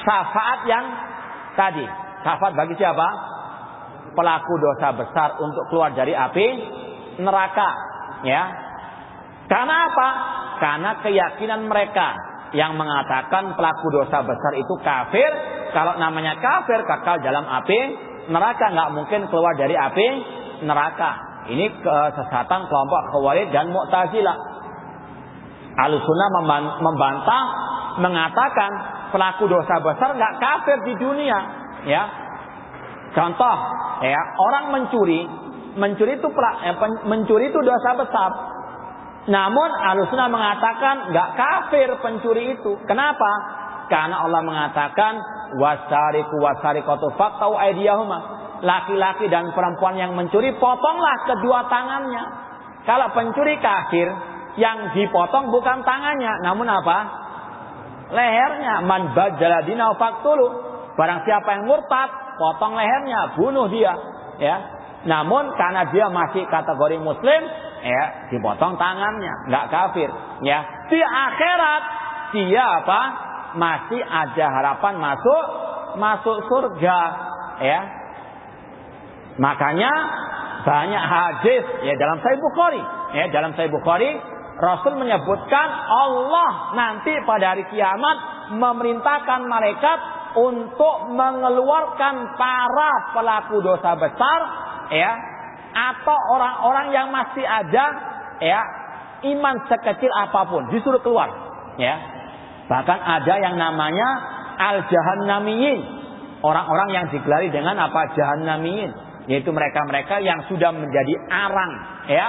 syafaat yang tadi. Syafaat bagi siapa? Pelaku dosa besar untuk keluar dari api neraka. Ya. Karena apa? Karena keyakinan mereka yang mengatakan pelaku dosa besar itu kafir. Kalau namanya kafir, kekal dalam api neraka, nggak mungkin keluar dari api neraka. Ini kesesatan kelompok Khawarij dan Mu'tazilah. Ahlussunnah membantah, mengatakan pelaku dosa besar nggak kafir di dunia. Ya, contoh, orang mencuri itu dosa besar. Namun Ahlussunnah mengatakan nggak kafir pencuri itu. Kenapa? Karena Allah mengatakan wasariqu wasariqatu faqta'u aydiyahuma. Laki-laki dan perempuan yang mencuri, potonglah kedua tangannya. Kalau pencuri kafir, yang dipotong bukan tangannya, namun apa? Lehernya. Man badala dinahu faqtulu. Barang siapa yang murtad, potong lehernya, bunuh dia. Ya. Namun karena dia masih kategori muslim, dipotong tangannya, nggak kafir. Ya. Di akhirat dia apa? Masih ada harapan masuk surga. Ya. Makanya banyak hadis dalam Sahih Bukhari. Dalam Sahih Bukhari Rasul menyebutkan Allah nanti pada hari kiamat memerintahkan malaikat untuk mengeluarkan para pelaku dosa besar, ya, atau orang-orang yang masih ada, ya, iman sekecil apapun disuruh keluar, ya. Bahkan ada yang namanya al-jahannamiyin, orang-orang yang digelari dengan apa? Jahannamiyin, yaitu mereka-mereka yang sudah menjadi arang, ya,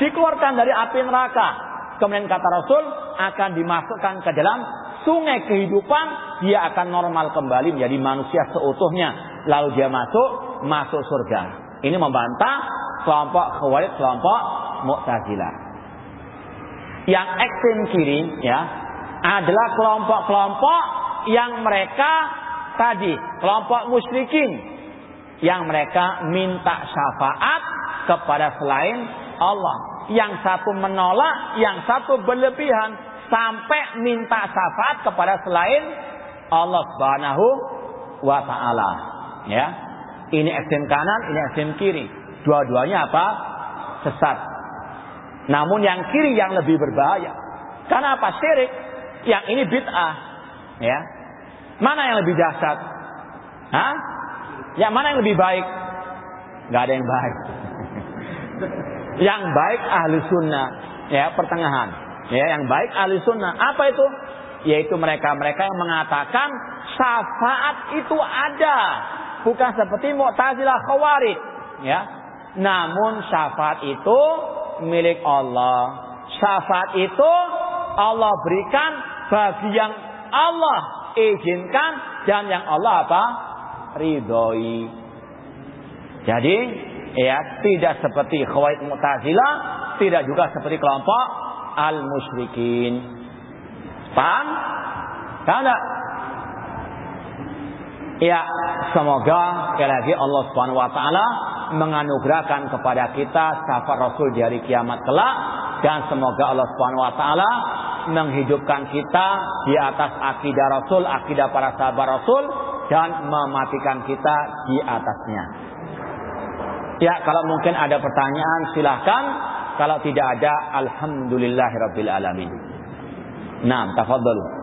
dikeluarkan dari api neraka. Kemudian kata Rasul akan dimasukkan ke dalam sungai kehidupan, dia akan normal kembali menjadi manusia seutuhnya, lalu dia masuk surga. Ini membantah kelompok Khawarij, kelompok Mu'tazilah. Yang ekstrem kiri, ya, adalah kelompok-kelompok yang mereka tadi, kelompok musyrikin, yang mereka minta syafaat kepada selain Allah. Yang satu menolak, yang satu berlebihan sampai minta syafaat kepada selain Allah Subhanahu wa taala, ya. Ini ekstrem kanan, ini ekstrem kiri. Dua-duanya apa? Sesat. Namun yang kiri yang lebih berbahaya. Karena apa? Syirik. Yang ini bid'ah, ya. Mana yang lebih dahsyat? Hah? Yang mana yang lebih baik? Gak ada yang baik. Yang baik ahli sunnah, ya, pertengahan, ya, yang baik ahli sunnah. Apa itu? Yaitu mereka-mereka yang mengatakan syafaat itu ada, bukan seperti Mu'tazilah, Khawarij, ya. Namun syafaat itu milik Allah. Syafaat itu Allah berikan bagi yang Allah izinkan dan yang Allah apa? Ridhoi. Jadi, ya, tidak seperti Khawarij, Mu'tazilah, tidak juga seperti kelompok al-musyrikin. Paham? Tidak. Ya, semoga sekali lagi Allah Subhanahu wa taala menganugerahkan kepada kita syafaat Rasul di hari kiamat kelak, dan semoga Allah Subhanahu wa taala menghidupkan kita di atas akidah Rasul, akidah para sahabat Rasul, dan mematikan kita di atasnya. Ya, kalau mungkin ada pertanyaan silahkan. Kalau tidak ada, alhamdulillahirabbil alamin. Naam, tafadhalu.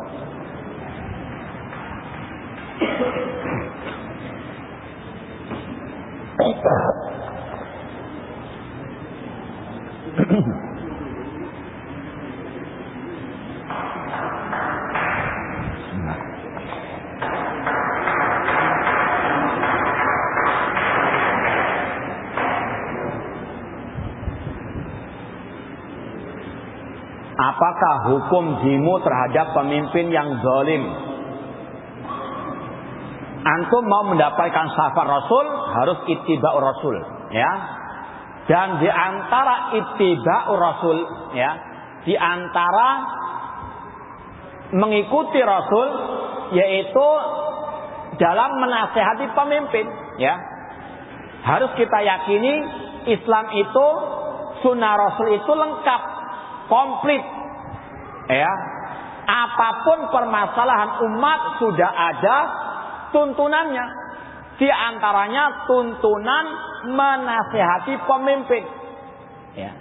Apakah hukum jimu terhadap pemimpin yang zalim? Antum mau mendapatkan syafaat Rasul, harus ittiba'ur Rasul, ya. Dan di antara ittiba'ur Rasul, ya, di antara mengikuti Rasul, yaitu dalam menasehati pemimpin, ya. Harus kita yakini Islam itu, sunnah Rasul itu lengkap, komplit, ya. Apapun permasalahan umat sudah ada tuntunannya. Di antaranya tuntunan menasihati pemimpin, ya.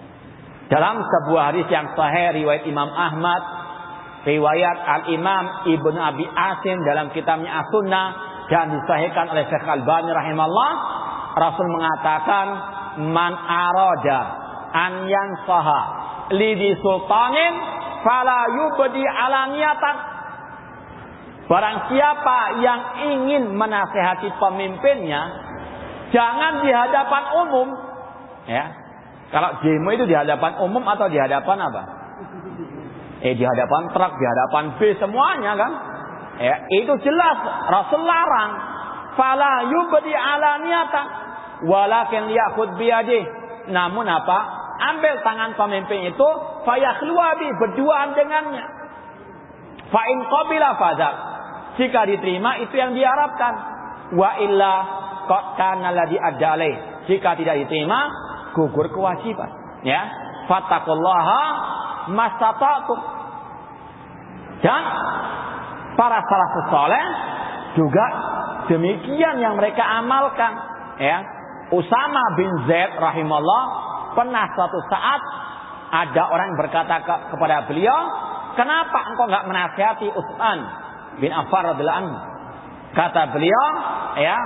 Dalam sebuah hadis yang sahih riwayat Imam Ahmad, riwayat Al-Imam Ibnu Abi Asim dalam kitabnya As-Sunnah, dan disahihkan oleh Syekh Al-Albani rahimahullah, Rasul mengatakan, man arada an yansaha li sultanin fala yubdi alaniyatan. Barang siapa yang ingin menasehati pemimpinnya, jangan di hadapan umum, ya. Kalau demo itu di hadapan umum atau di hadapan apa? Di hadapan truk, di hadapan bis, semuanya kan? Ya, itu jelas Rasul larang. Fala yubdi alaniyatan walakin liyakhud biyadih. Namun apa? Ambil tangan pemimpin itu, fayakhluwa bi, berduaan dengannya. Fa in qabila fadzak. Jika diterima itu yang diharapkan. Wa illa qad kana ladzi adda alaih. Jika tidak diterima, gugur kewajiban, ya. Fattaqullaha mastata'tum. Dan para salafus saleh juga demikian yang mereka amalkan, ya. Usama bin Zaid rahimahullah pernah suatu saat ada orang yang berkata kepada beliau, kenapa engkau enggak menasihati Utsman bin Affan radhiyallahu anhu? Kata beliau, ya,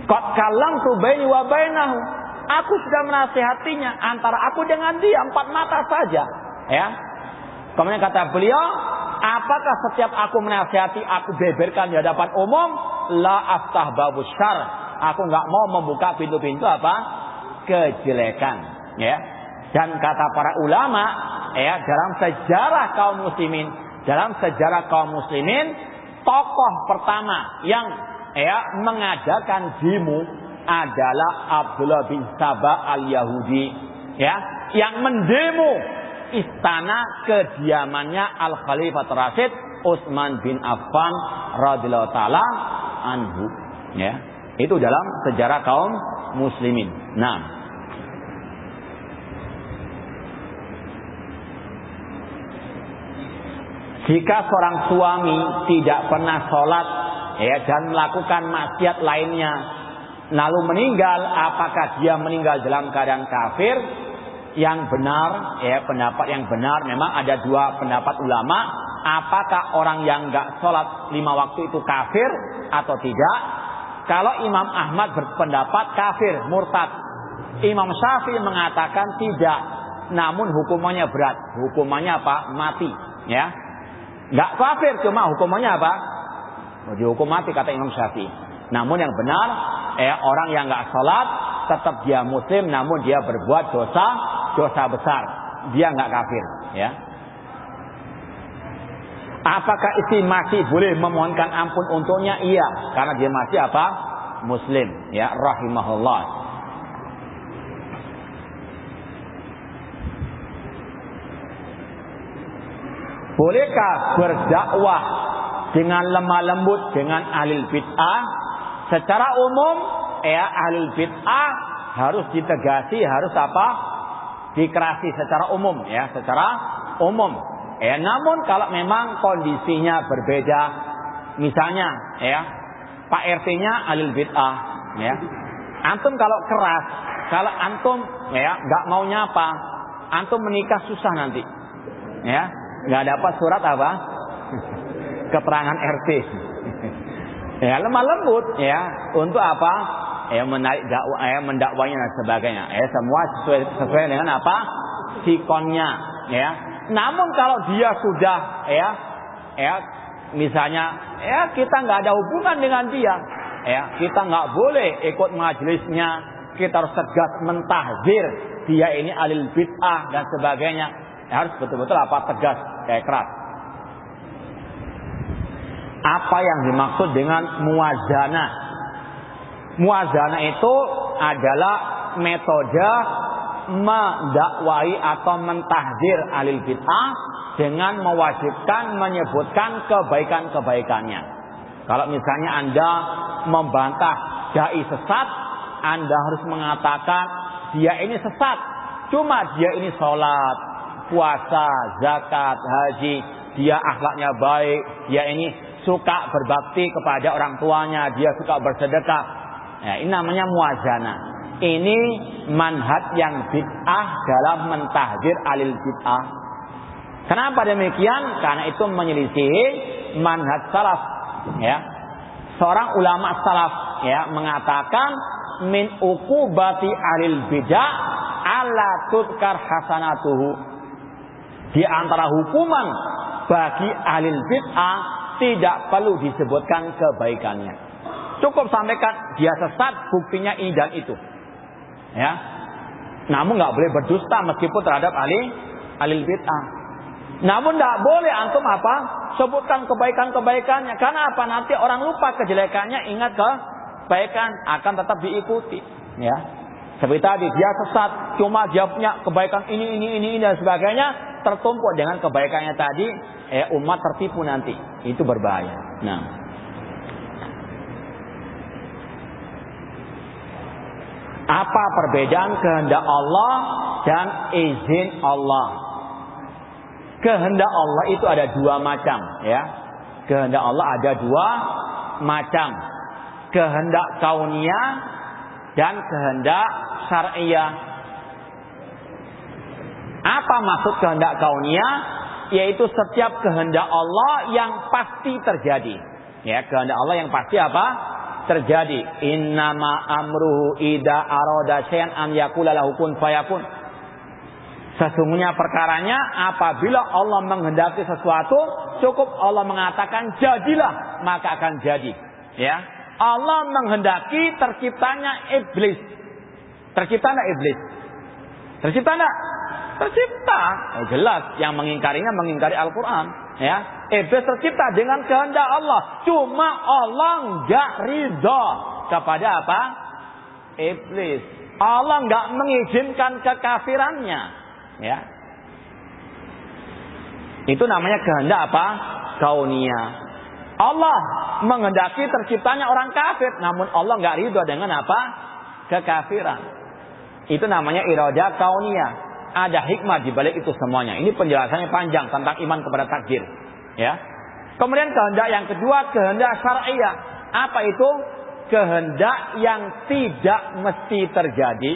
qad kallamtu baini wa bainahu. Aku sudah menasihatinya antara aku dengan dia 4 mata saja, ya. Kemudian kata beliau, apakah setiap aku menasihati aku beberkan di hadapan umum? La aftah babus syarr. Aku enggak mau membuka pintu-pintu apa? Kejelekan, ya. Dan kata para ulama, ya, dalam sejarah kaum muslimin, tokoh pertama yang, ya, mengadakan demo adalah Abdullah bin Saba al-Yahudi, ya, yang mendemo istana kediamannya Al-Khalifah Rasyid Utsman bin Affan radhiyallahu taala anhu, ya. Itu dalam sejarah kaum muslimin. Nah, jika seorang suami tidak pernah sholat, ya, dan melakukan maksiat lainnya, lalu meninggal, apakah dia meninggal dalam keadaan kafir? Yang benar, ya, pendapat yang benar, memang ada 2 pendapat ulama. Apakah orang yang enggak sholat 5 waktu itu kafir atau tidak? Kalau Imam Ahmad berpendapat kafir, murtad. Imam Syafi'i mengatakan tidak, namun hukumannya berat. Hukumannya apa? Mati, ya. Enggak kafir, cuma hukumannya apa? Dihukum mati kata Imam Syafi'i. Namun yang benar, orang yang enggak sholat tetap dia muslim, namun dia berbuat dosa besar. Dia enggak kafir, ya. Apakah istri masih boleh memohonkan ampun untuknya? Iya, karena dia masih apa? Muslim, ya, rahimahullah. Bolehkah berdakwah dengan lemah lembut dengan ahlul bid'ah? Secara umum, ya, ahlul bid'ah harus ditegasi, harus apa? Dikerasi secara umum, ya, secara umum. Ya, namun kalau memang kondisinya berbeda, misalnya, ya, Pak RT-nya ahlul bid'ah, ya. Antum kalau keras, kalau antum, ya, nggak mau nyapa, antum menikah susah nanti, ya. Nggak dapat surat apa? Keterangan RT. Ya, lemah lembut, ya, untuk apa? Ya, menarik dakwah, ya, mendakwanya dan sebagainya. Ya, semua sesuai dengan apa? Sikonnya, ya. Namun kalau dia sudah, ya, misalnya, ya, kita nggak ada hubungan dengan dia, ya, kita nggak boleh ikut majelisnya, kita harus tegas mentahzir dia ini ahlul bid'ah dan sebagainya. Ya, harus betul-betul apa? Tegas, kayak keras. Apa yang dimaksud dengan muwazanah? Muwazanah itu adalah metode mendakwai atau mentahzir ahlul bid'ah dengan mewajibkan menyebutkan kebaikan-kebaikannya. Kalau misalnya Anda membantah dai sesat, Anda harus mengatakan dia ini sesat, cuma dia ini sholat, puasa, zakat, haji, dia akhlaknya baik, dia ini suka berbakti kepada orang tuanya, dia suka bersedekah. Ya, ini namanya muwazanah. Ini manhaj yang bid'ah dalam mentahzir ahlul bid'ah. Kenapa demikian? Karena itu menyelisihi manhaj salaf, ya. Seorang ulama salaf, ya, mengatakan min uqubati ahlul bid'ah alla tudkar hasanatuhu. Di antara hukuman bagi ahlul bid'ah tidak perlu disebutkan kebaikannya. Cukup sampaikan dia sesat, buktinya ini dan itu. Ya, namun nggak boleh berdusta meskipun terhadap ahlul bid'ah. Namun nggak boleh antum apa? Sebutkan kebaikan-kebaikannya. Karena apa? Nanti orang lupa kejelekannya, ingat kebaikan akan tetap diikuti. Ya, seperti tadi dia sesat, cuma dia punya kebaikan ini dan sebagainya, tertumpuk dengan kebaikannya tadi, umat tertipu nanti. Itu berbahaya. Nah, apa perbedaan kehendak Allah dan izin Allah? Kehendak Allah itu ada 2 macam, ya. Kehendak Allah ada 2 macam. Kehendak kauniyah dan kehendak syar'iyah. Apa maksud kehendak kauniyah? Yaitu setiap kehendak Allah yang pasti terjadi. Ya, kehendak Allah yang pasti apa? Terjadi. Innama amruhu idza arada syai'an an yaqula lahu kun fayakun. Sesungguhnya perkaranya apabila Allah menghendaki sesuatu, cukup Allah mengatakan jadilah, maka akan jadi. Ya. Allah menghendaki terciptanya iblis. Tercipta enggak iblis? Tercipta enggak? Tercipta. Jelas yang mengingkarinya mengingkari Al-Qur'an, ya. Iblis tercipta dengan kehendak Allah. Cuma Allah enggak ridha kepada apa? Iblis. Allah enggak mengizinkan kekafirannya, ya. Itu namanya kehendak apa? Kauniyah. Allah menghendaki terciptanya orang kafir, namun Allah enggak ridha dengan apa? Kekafiran. Itu namanya iradah kauniyah. Ada hikmah di balik itu semuanya. Ini penjelasannya panjang tentang iman kepada takdir, ya. Kemudian kehendak yang kedua, kehendak syar'iyah. Apa itu? Kehendak yang tidak mesti terjadi.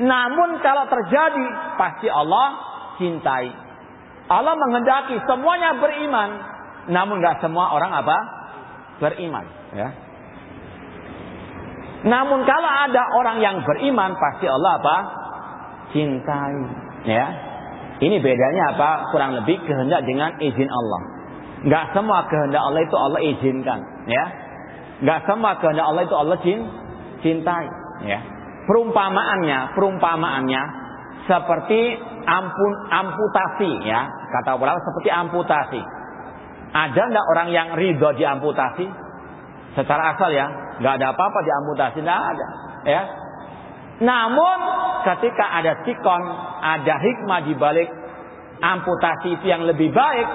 Namun kalau terjadi, pasti Allah cintai. Allah menghendaki semuanya beriman, namun nggak semua orang apa? Beriman, ya. Namun kalau ada orang yang beriman, pasti Allah apa? Cintai, ya. Ini bedanya apa? Kurang lebih kehendak dengan izin Allah. Nggak semua kehendak Allah itu Allah izinkan, ya. Nggak semua kehendak Allah itu Allah cintai, ya. Perumpamaannya seperti amputasi, ya. Kata ulama seperti amputasi. Ada nggak orang yang ridho diamputasi? Secara asal, ya, nggak ada apa-apa diamputasi, nggak ada, ya. Namun ketika ada sikon, ada hikmah di balik amputasi itu yang lebih baik,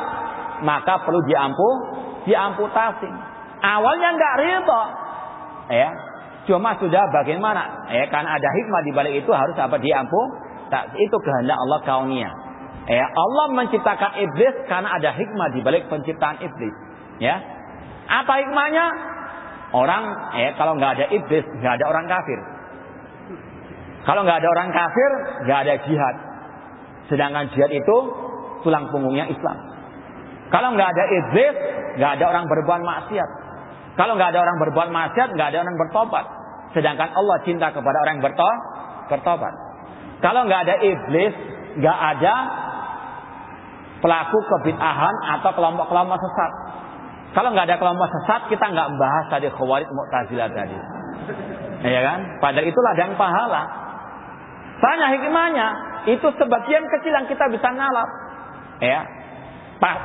maka perlu diamputasi. Awalnya nggak ridho, ya. Cuma sudah bagaimana? Ya, karena ada hikmah di balik itu harus apa? Diamputasi. Itu kehendak Allah kauniyah. Ya, Allah menciptakan iblis karena ada hikmah di balik penciptaan iblis. Ya, apa hikmahnya? Orang, kalau nggak ada iblis, nggak ada orang kafir. Kalau nggak ada orang kafir, nggak ada jihad. Sedangkan jihad itu tulang punggungnya Islam. Kalau nggak ada iblis, nggak ada orang berbuat maksiat. Kalau nggak ada orang berbuat maksiat, nggak ada orang bertobat. Sedangkan Allah cinta kepada orang yang bertobat. Kalau nggak ada iblis, nggak ada pelaku kebid'ahan atau kelompok-kelompok sesat. Kalau nggak ada kelompok sesat, kita nggak membahas tadi Khawarij Mu'tazilah tadi. Ya kan? Padahal itu ladang pahala. Tanya hikmahnya, itu sebagian kecil yang kita bisa nalap. Ya.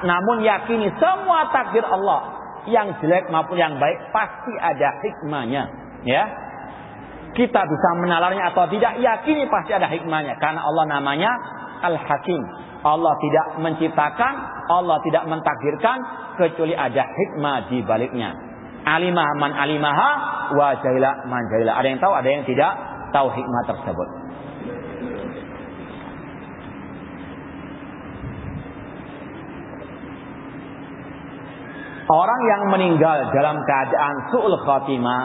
Namun yakini semua takdir Allah, yang jelek maupun yang baik pasti ada hikmahnya. Ya. Kita bisa menalarnya atau tidak, yakini pasti ada hikmahnya. Karena Allah namanya Al-Hakim. Allah tidak menciptakan, Allah tidak mentakdirkan kecuali ada hikmah di baliknya. Alimah man alimaha wa jahila man jahila. Ada yang tahu, ada yang tidak tahu hikmah tersebut. Orang yang meninggal dalam keadaan su'ul khatimah,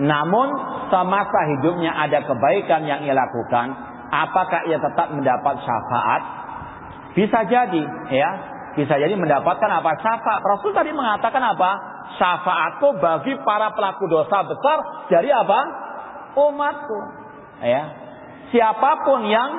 namun semasa hidupnya ada kebaikan yang ia lakukan, apakah ia tetap mendapat syafaat? Bisa jadi, ya. Bisa jadi mendapatkan apa? Syafaat. Rasul tadi mengatakan apa? Syafaatku bagi para pelaku dosa besar dari apa? Umatku. Ya. Siapapun yang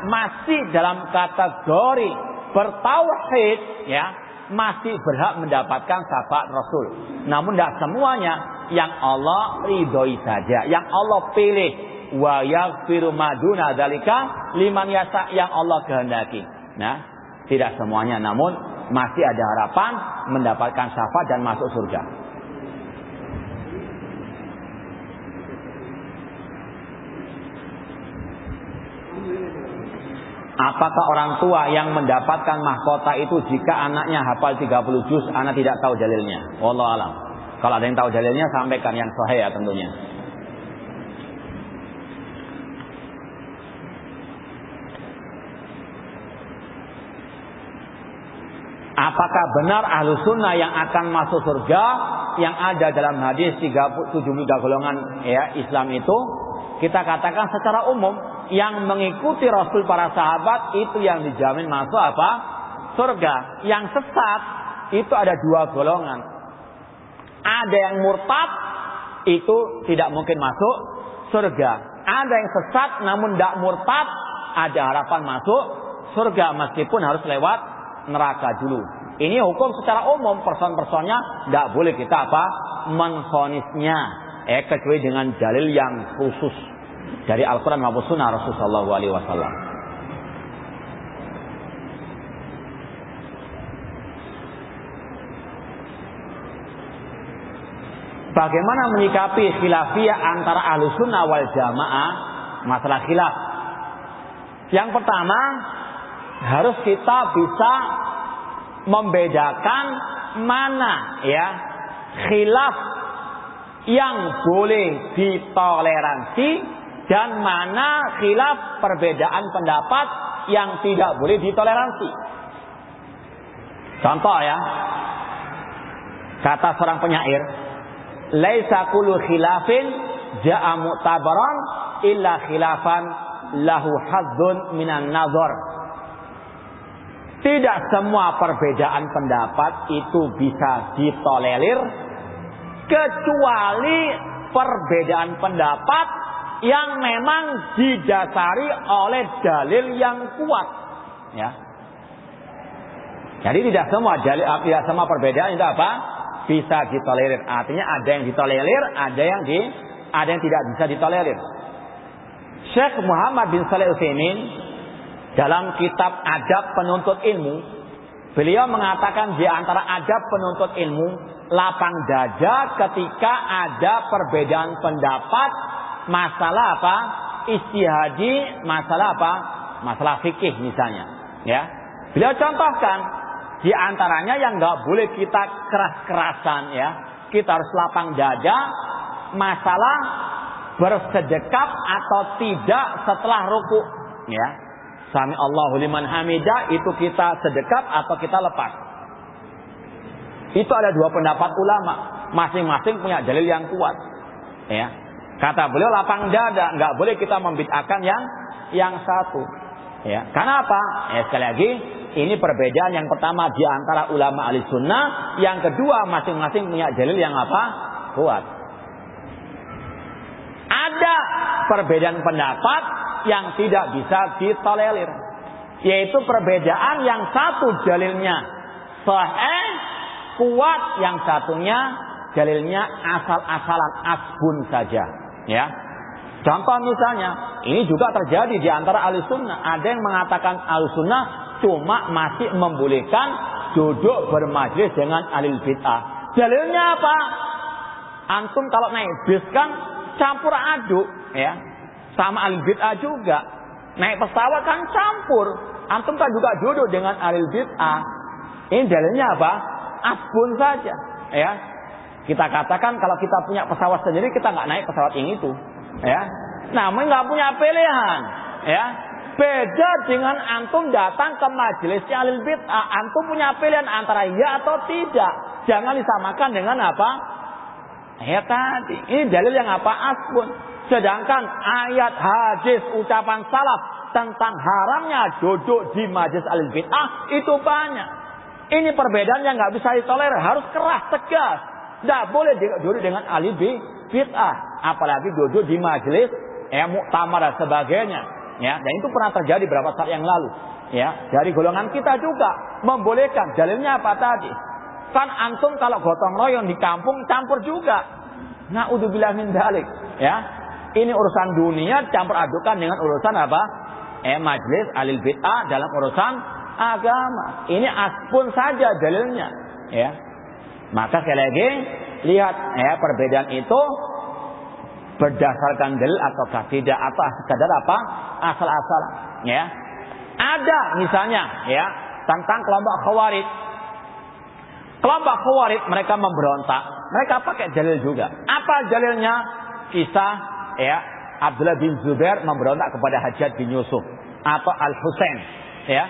masih dalam kategori bertauhid, ya, masih berhak mendapatkan syafaat Rasul. Namun tidak semuanya. Yang Allah ridhoi saja, yang Allah pilih. Wa yaghfiru maduna dzalika liman yasha, yang Allah kehendaki. Nah, tidak semuanya, namun masih ada harapan mendapatkan syafaat dan masuk surga. Apakah orang tua yang mendapatkan mahkota itu jika anaknya hafal 30 juz? Anak tidak tahu dalilnya. Wallahu alam. Kalau ada yang tahu dalilnya, sampaikan yang sahih, ya, tentunya. Apakah benar ahlu sunnah yang akan masuk surga yang ada dalam hadis 73 golongan, ya, Islam itu? Kita katakan secara umum yang mengikuti Rasul para sahabat itu yang dijamin masuk apa? Surga. Yang sesat itu ada dua golongan. Ada yang murtad, itu tidak mungkin masuk surga. Ada yang sesat namun tidak murtad, ada harapan masuk surga meskipun harus lewat neraka dulu. Ini hukum secara umum, person-personnya tidak boleh kita apa? Menvonisnya. Kecuali dengan dalil yang khusus dari Al-Quran maupun Sunnah Rasulullah SAW. Bagaimana menyikapi khilafiyah antara ahlu sunnah wal jamaah masalah khilaf? Yang pertama, harus kita bisa membedakan mana ya khilaf yang boleh ditoleransi dan mana khilaf perbedaan pendapat yang tidak boleh ditoleransi. Contoh ya, kata seorang penyair, laisa kullu khilafin ja'a mu'tabaran illa khilafan lahu hadzun minan nazar. Tidak semua perbedaan pendapat itu bisa ditolerir kecuali perbedaan pendapat yang memang didasari oleh dalil yang kuat, ya. Jadi tidak semua perbedaan itu apa? Bisa ditolerir. Artinya ada yang ditolerir, ada yang tidak bisa ditolerir. Syekh Muhammad bin Shalih Al-Utsaimin dalam kitab Adab Penuntut Ilmu, beliau mengatakan di antara adab penuntut ilmu, lapang dada ketika ada perbedaan pendapat masalah apa? Ijtihadi, masalah apa? Masalah fikih misalnya, ya. Beliau contohkan di antaranya yang nggak boleh kita keras-kerasan, ya. Kita harus lapang dada masalah bersedekap atau tidak setelah ruku, ya. Sami Allahu liman hamidah, itu kita sedekap atau kita lepas. Itu ada dua pendapat ulama, masing-masing punya dalil yang kuat, ya. Kata beliau lapang dada, nggak boleh kita membid'ahkan yang satu, ya. Karena apa? Ya, sekali lagi, ini perbedaan yang pertama di antara ulama ahli sunnah, yang kedua masing-masing punya dalil yang apa? Kuat. Ada perbedaan pendapat yang tidak bisa ditolerir, yaitu perbedaan yang satu dalilnya sahih kuat, yang satunya dalilnya asal-asalan, asbun saja, ya. Contoh misalnya, ini juga terjadi di antara ahli sunnah. Ada yang mengatakan ahli sunnah cuma masih membolehkan duduk bermajlis dengan ahli bid'ah. Dalilnya apa? Antum kalau naik bis kan campur aduk, ya, sama ahli bid'ah juga. Naik pesawat kan campur, antum kan juga duduk dengan ahli bid'ah. Ini dalilnya apa? Asbun saja, ya. Kita katakan kalau kita punya pesawat sendiri, kita nggak naik pesawat yang itu, ya. Namun nggak punya pilihan, ya. Beda dengan antum datang ke majelisnya ahli bid'ah, antum punya pilihan antara ya atau tidak. Jangan disamakan dengan apa? Ya tadi, ini dalil yang apa? Asbun. Sedangkan ayat, hadis, ucapan salaf tentang haramnya duduk di majelis ahli bid'ah itu banyak. Ini perbedaan yang nggak bisa ditolerir, harus keras, tegas. Tidak boleh duduk dengan ahli bid'ah, apalagi duduk di majelis muktamar dan sebagainya, ya. Dan itu pernah terjadi beberapa saat yang lalu, ya. Dari golongan kita juga membolehkan. Dalilnya apa tadi? Kan antum kalau gotong royong di kampung campur juga. Na'udzubillah min dzalik, ya. Ini urusan dunia campur adukan dengan urusan apa? Majelis ahli bid'ah dalam urusan agama. Ini asbun saja dalilnya, ya. Maka sekali lagi lihat, ya, perbedaan itu berdasarkan dalil ataukah tidak, atau sekadar apa? Asal-asal, ya. Ada misalnya, ya, tentang kelompok Khawarij. Kelompok Khawarij mereka memberontak, mereka pakai dalil juga. Apa dalilnya? Kisah, ya, Abdullah bin Zubair memberontak kepada Hajjaj bin Yusuf atau Al-Husain, ya.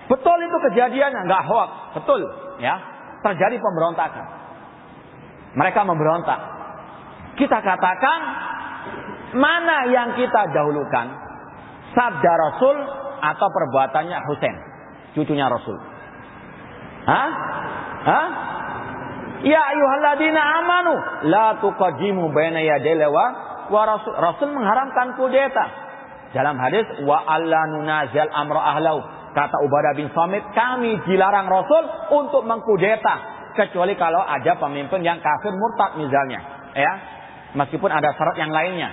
Betul itu kejadiannya, nggak hoax, betul, ya. Terjadi pemberontakan. Mereka memberontak. Kita katakan mana yang kita dahulukan? sabda Rasul atau perbuatannya Husain, cucunya Rasul? Hah? Ya ayyuhalladzina amanu la tuqaddimu baina yadayi wa rasul. Rasul mengharamkan kudeta. Dalam hadis wa alla nunazil amra ahlau, kata Ubadah bin Samit, kami dilarang Rasul untuk mengkudeta kecuali kalau ada pemimpin yang kafir murtad misalnya, ya. Meskipun ada syarat yang lainnya.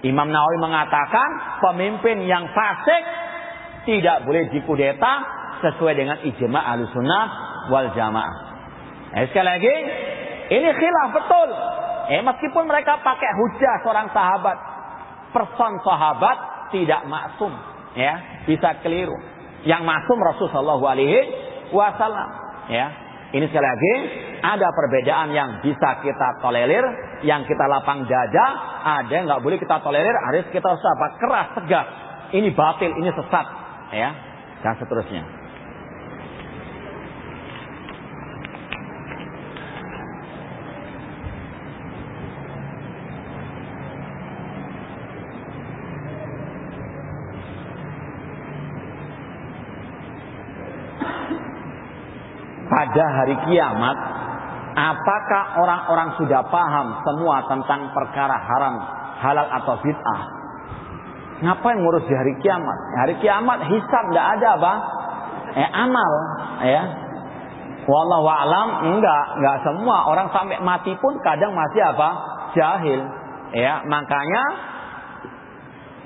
Imam Nawawi mengatakan pemimpin yang fasik tidak boleh dikudeta sesuai dengan ijma' Ahlussunnah wal Jamaah. Sekali lagi, ini khilaf betul. Meskipun mereka pakai hujah seorang sahabat, person sahabat tidak maksum, ya, bisa keliru. Yang maksum Rasulullah SAW, ya. Ini sekali lagi ada perbedaan yang bisa kita tolerir, yang kita lapang dada, ada yang nggak boleh kita tolerir, harus kita usah keras tegas. Ini batil, ini sesat, ya, dan seterusnya. Pada hari kiamat, apakah orang-orang sudah paham semua tentang perkara haram, halal atau bid'ah? Ngapain ngurus di hari kiamat? Hari kiamat hisab tidak ada apa? Amal, ya. Wallahu a'lam, enggak semua orang sampai mati pun kadang masih apa? Jahil, ya. Makanya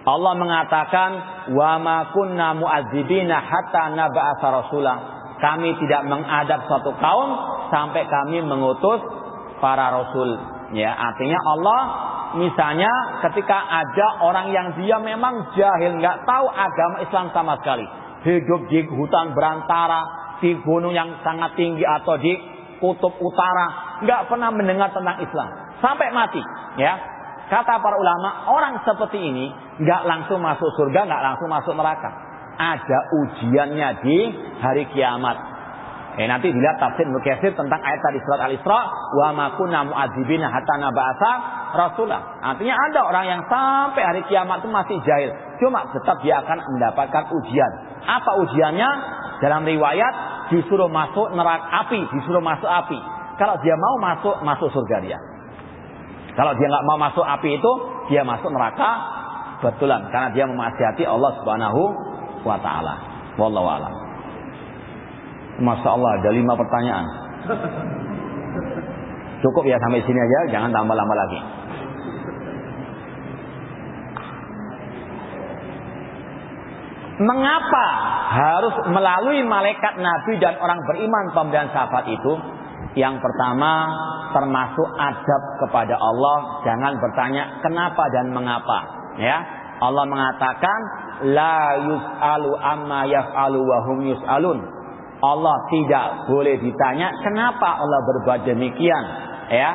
Allah mengatakan wa ma kunna mu'adzibina hatta nab'atsa rasulah. Kami tidak mengadab suatu kaum sampai kami mengutus para rasul. Ya, artinya Allah misalnya ketika ada orang yang dia memang jahil, nggak tahu agama Islam sama sekali, hidup di hutan berantara, di gunung yang sangat tinggi atau di kutub utara, nggak pernah mendengar tentang Islam sampai mati. Ya, kata para ulama, orang seperti ini nggak langsung masuk surga, nggak langsung masuk neraka. Ada ujiannya di hari kiamat. Nanti dilihat tafsir Ibnu Katsir tentang ayat tadi surat Al-Isra, wa ma kunna mu'adzibina hatta nab'atsa rasulah. Artinya ada orang yang sampai hari kiamat itu masih jahil, cuma tetap dia akan mendapatkan ujian. Apa ujiannya? Dalam riwayat disuruh masuk neraka api, disuruh masuk api. Kalau dia mau masuk surga dia. Kalau dia nggak mau masuk api itu, dia masuk neraka betulan karena dia memaksiati Allah Subhanahu wa ta'ala. Wallahu a'lam. Masya Allah, ada 5 pertanyaan. Cukup ya sampai sini aja, jangan tambah lama lagi. Mengapa harus melalui malaikat Nabi dan orang beriman pemberian syafaat itu? Yang pertama, termasuk adab kepada Allah, jangan bertanya kenapa dan mengapa, ya. Allah mengatakan la yus'alu amma yaf'alu wa hum yus'alun. Allah tidak boleh ditanya kenapa Allah berbuat demikian, ya.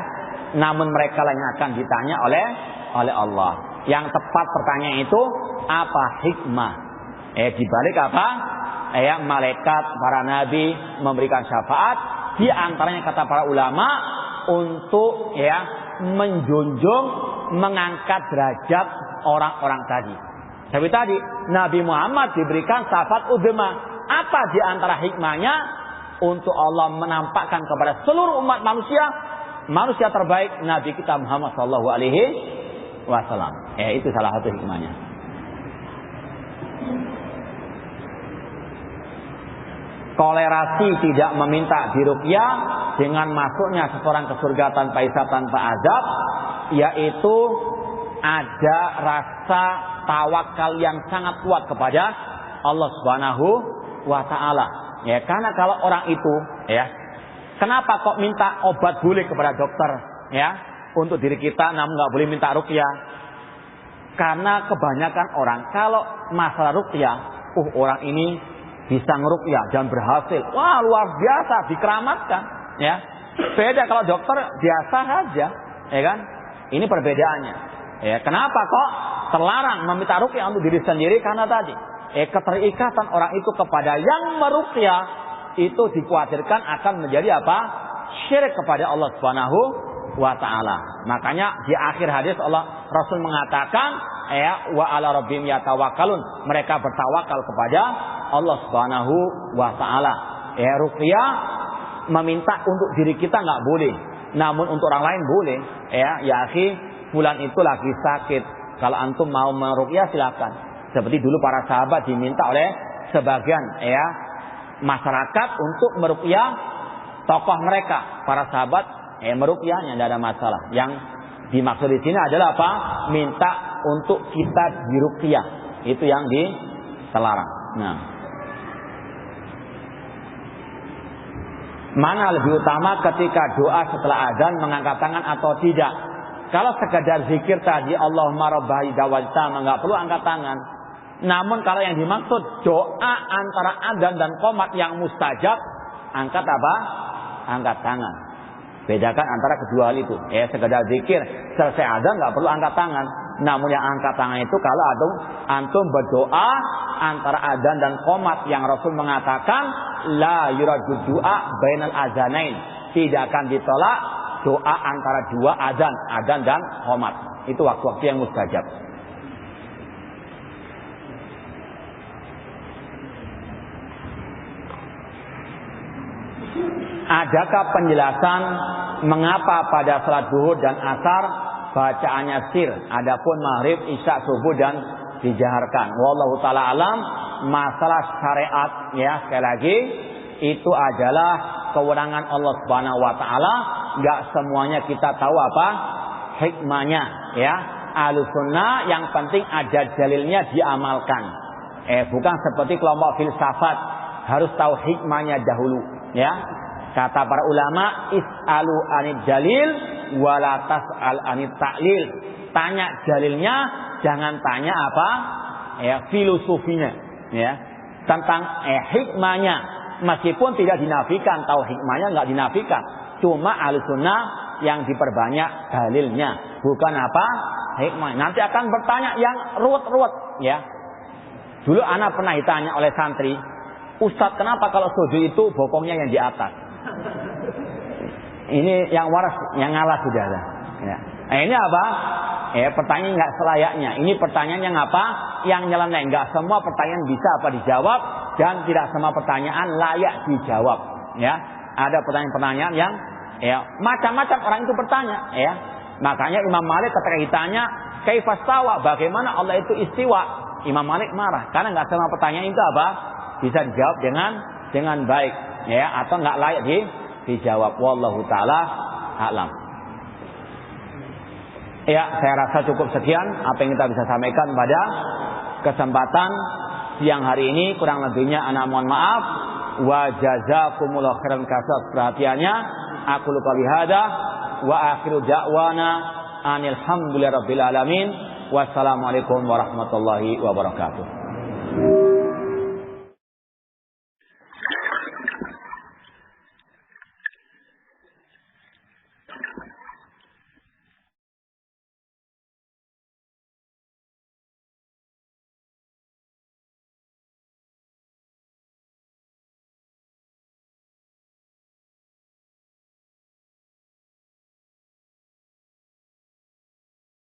Namun mereka lah yang akan ditanya oleh Allah. Yang tepat pertanyaan itu apa hikmah? Di balik apa? Malaikat, para nabi memberikan syafaat. Di antaranya kata para ulama untuk menjunjung, mengangkat derajat orang-orang tadi. Tapi tadi Nabi Muhammad diberikan syafaat uzma. Apa di antara hikmahnya? Untuk Allah menampakkan kepada seluruh umat manusia terbaik Nabi kita Muhammad SAW. Itu salah satu hikmahnya. Toleransi tidak meminta diruqyah dengan masuknya seseorang ke surga tanpa hisab, tanpa azab, yaitu ada rasa tawakal yang sangat kuat kepada Allah Subhanahu wa ta'ala. Ya, karena kalau orang itu, kenapa kok minta obat boleh kepada dokter, untuk diri kita, namun nggak boleh minta ruqyah? Karena kebanyakan orang kalau masalah ruqyah, orang ini bisa ngeruqyah dan berhasil, wah luar biasa, dikeramatkan, ya. Beda kalau dokter biasa saja, ya kan? Ini perbedaannya. Kenapa kok terlarang meminta ruqyah untuk diri sendiri? Karena tadi keterikatan orang itu kepada yang meruqyah itu dikhawatirkan akan menjadi apa? Syirik kepada Allah Subhanahu wa ta'ala. Makanya di akhir hadis Rasul mengatakan ya wa ala rabbihim yatawakkalun, mereka bertawakal kepada Allah Subhanahu wa taala. Ya, ruqyah meminta untuk diri kita enggak boleh, namun untuk orang lain boleh. Ya akhi, fulan itu lagi sakit, kalau antum mau meruqyah silakan. Seperti dulu para sahabat diminta oleh sebagian ya masyarakat untuk meruqyah tokoh mereka. Para sahabat meruqyahnya tidak ada masalah. Yang dimaksud di sini adalah apa? Minta untuk kita diruqyah. Itu yang dilarang. Nah, mana lebih utama ketika doa setelah azan, mengangkat tangan atau tidak? Kalau sekedar zikir tadi Allahumma rabbahai dawalta, enggak perlu angkat tangan. Namun kalau yang dimaksud doa antara adzan dan qomat yang mustajab, angkat apa? Angkat tangan. Bedakan antara kedua hal itu. Sekedar zikir selesai adzan enggak perlu angkat tangan. Namun yang angkat tangan itu kalau antum berdoa antara adzan dan qomat yang Rasul mengatakan la yuradu du'a bainal adzanain, tidak akan ditolak doa antara dua adzan dan qomat. Itu waktu-waktu yang mustajab. Adakah penjelasan mengapa pada salat zuhur dan asar bacaannya sir, adapun maghrib, isya, subuh dan dijaharkan? Wallahu taala alam. Masalah syariat ya, sekali lagi itu adalah kewenangan Allah Subhanahu wa taala. Enggak semuanya kita tahu apa hikmahnya ya. Ahlussunnah yang penting ada dalilnya diamalkan. Bukan seperti kelompok filsafat harus tahu hikmahnya dahulu ya. Kata para ulama, is'alu anid dalil wala tas'al anit ta'lil. Tanya dalilnya, jangan tanya apa? Filosofinya, ya. Tentang hikmahnya. Meskipun tidak dinafikan, tahu hikmahnya enggak dinafikan. Cuma Ahlussunnah yang diperbanyak dalilnya, bukan apa? Hikmah. Nanti akan bertanya yang ruwet-ruwet, ya. Dulu anak pernah ditanya oleh santri, Ustadz, kenapa kalau sujud itu bokongnya yang di atas? Ini yang waras, yang ngalah sudah ada. Ya. Ini apa? Pertanyaan nggak selayaknya. Ini pertanyaan yang apa? Yang nyeleneh. Nggak semua pertanyaan bisa apa dijawab, dan tidak semua pertanyaan layak dijawab. Ya, ada pertanyaan-pertanyaan yang macam-macam orang itu bertanya. Ya, makanya Imam Malik ketika ditanya, kaifastawa, bagaimana Allah itu istiwa? Imam Malik marah karena nggak semua pertanyaan itu apa bisa dijawab dengan baik. Ya, atau nggak layak dijawab. Wallahu taala a'lam. Ya, saya rasa cukup sekian apa yang kita bisa sampaikan pada kesempatan siang hari ini. Kurang lebihnya ana mohon maaf. Wa jazakumullahu khairan kasat perhatiannya. Aku lupa bihada wa akhiru da'wana anil hamdulillahirabbil alamin. Wassalamualaikum warahmatullahi wabarakatuh.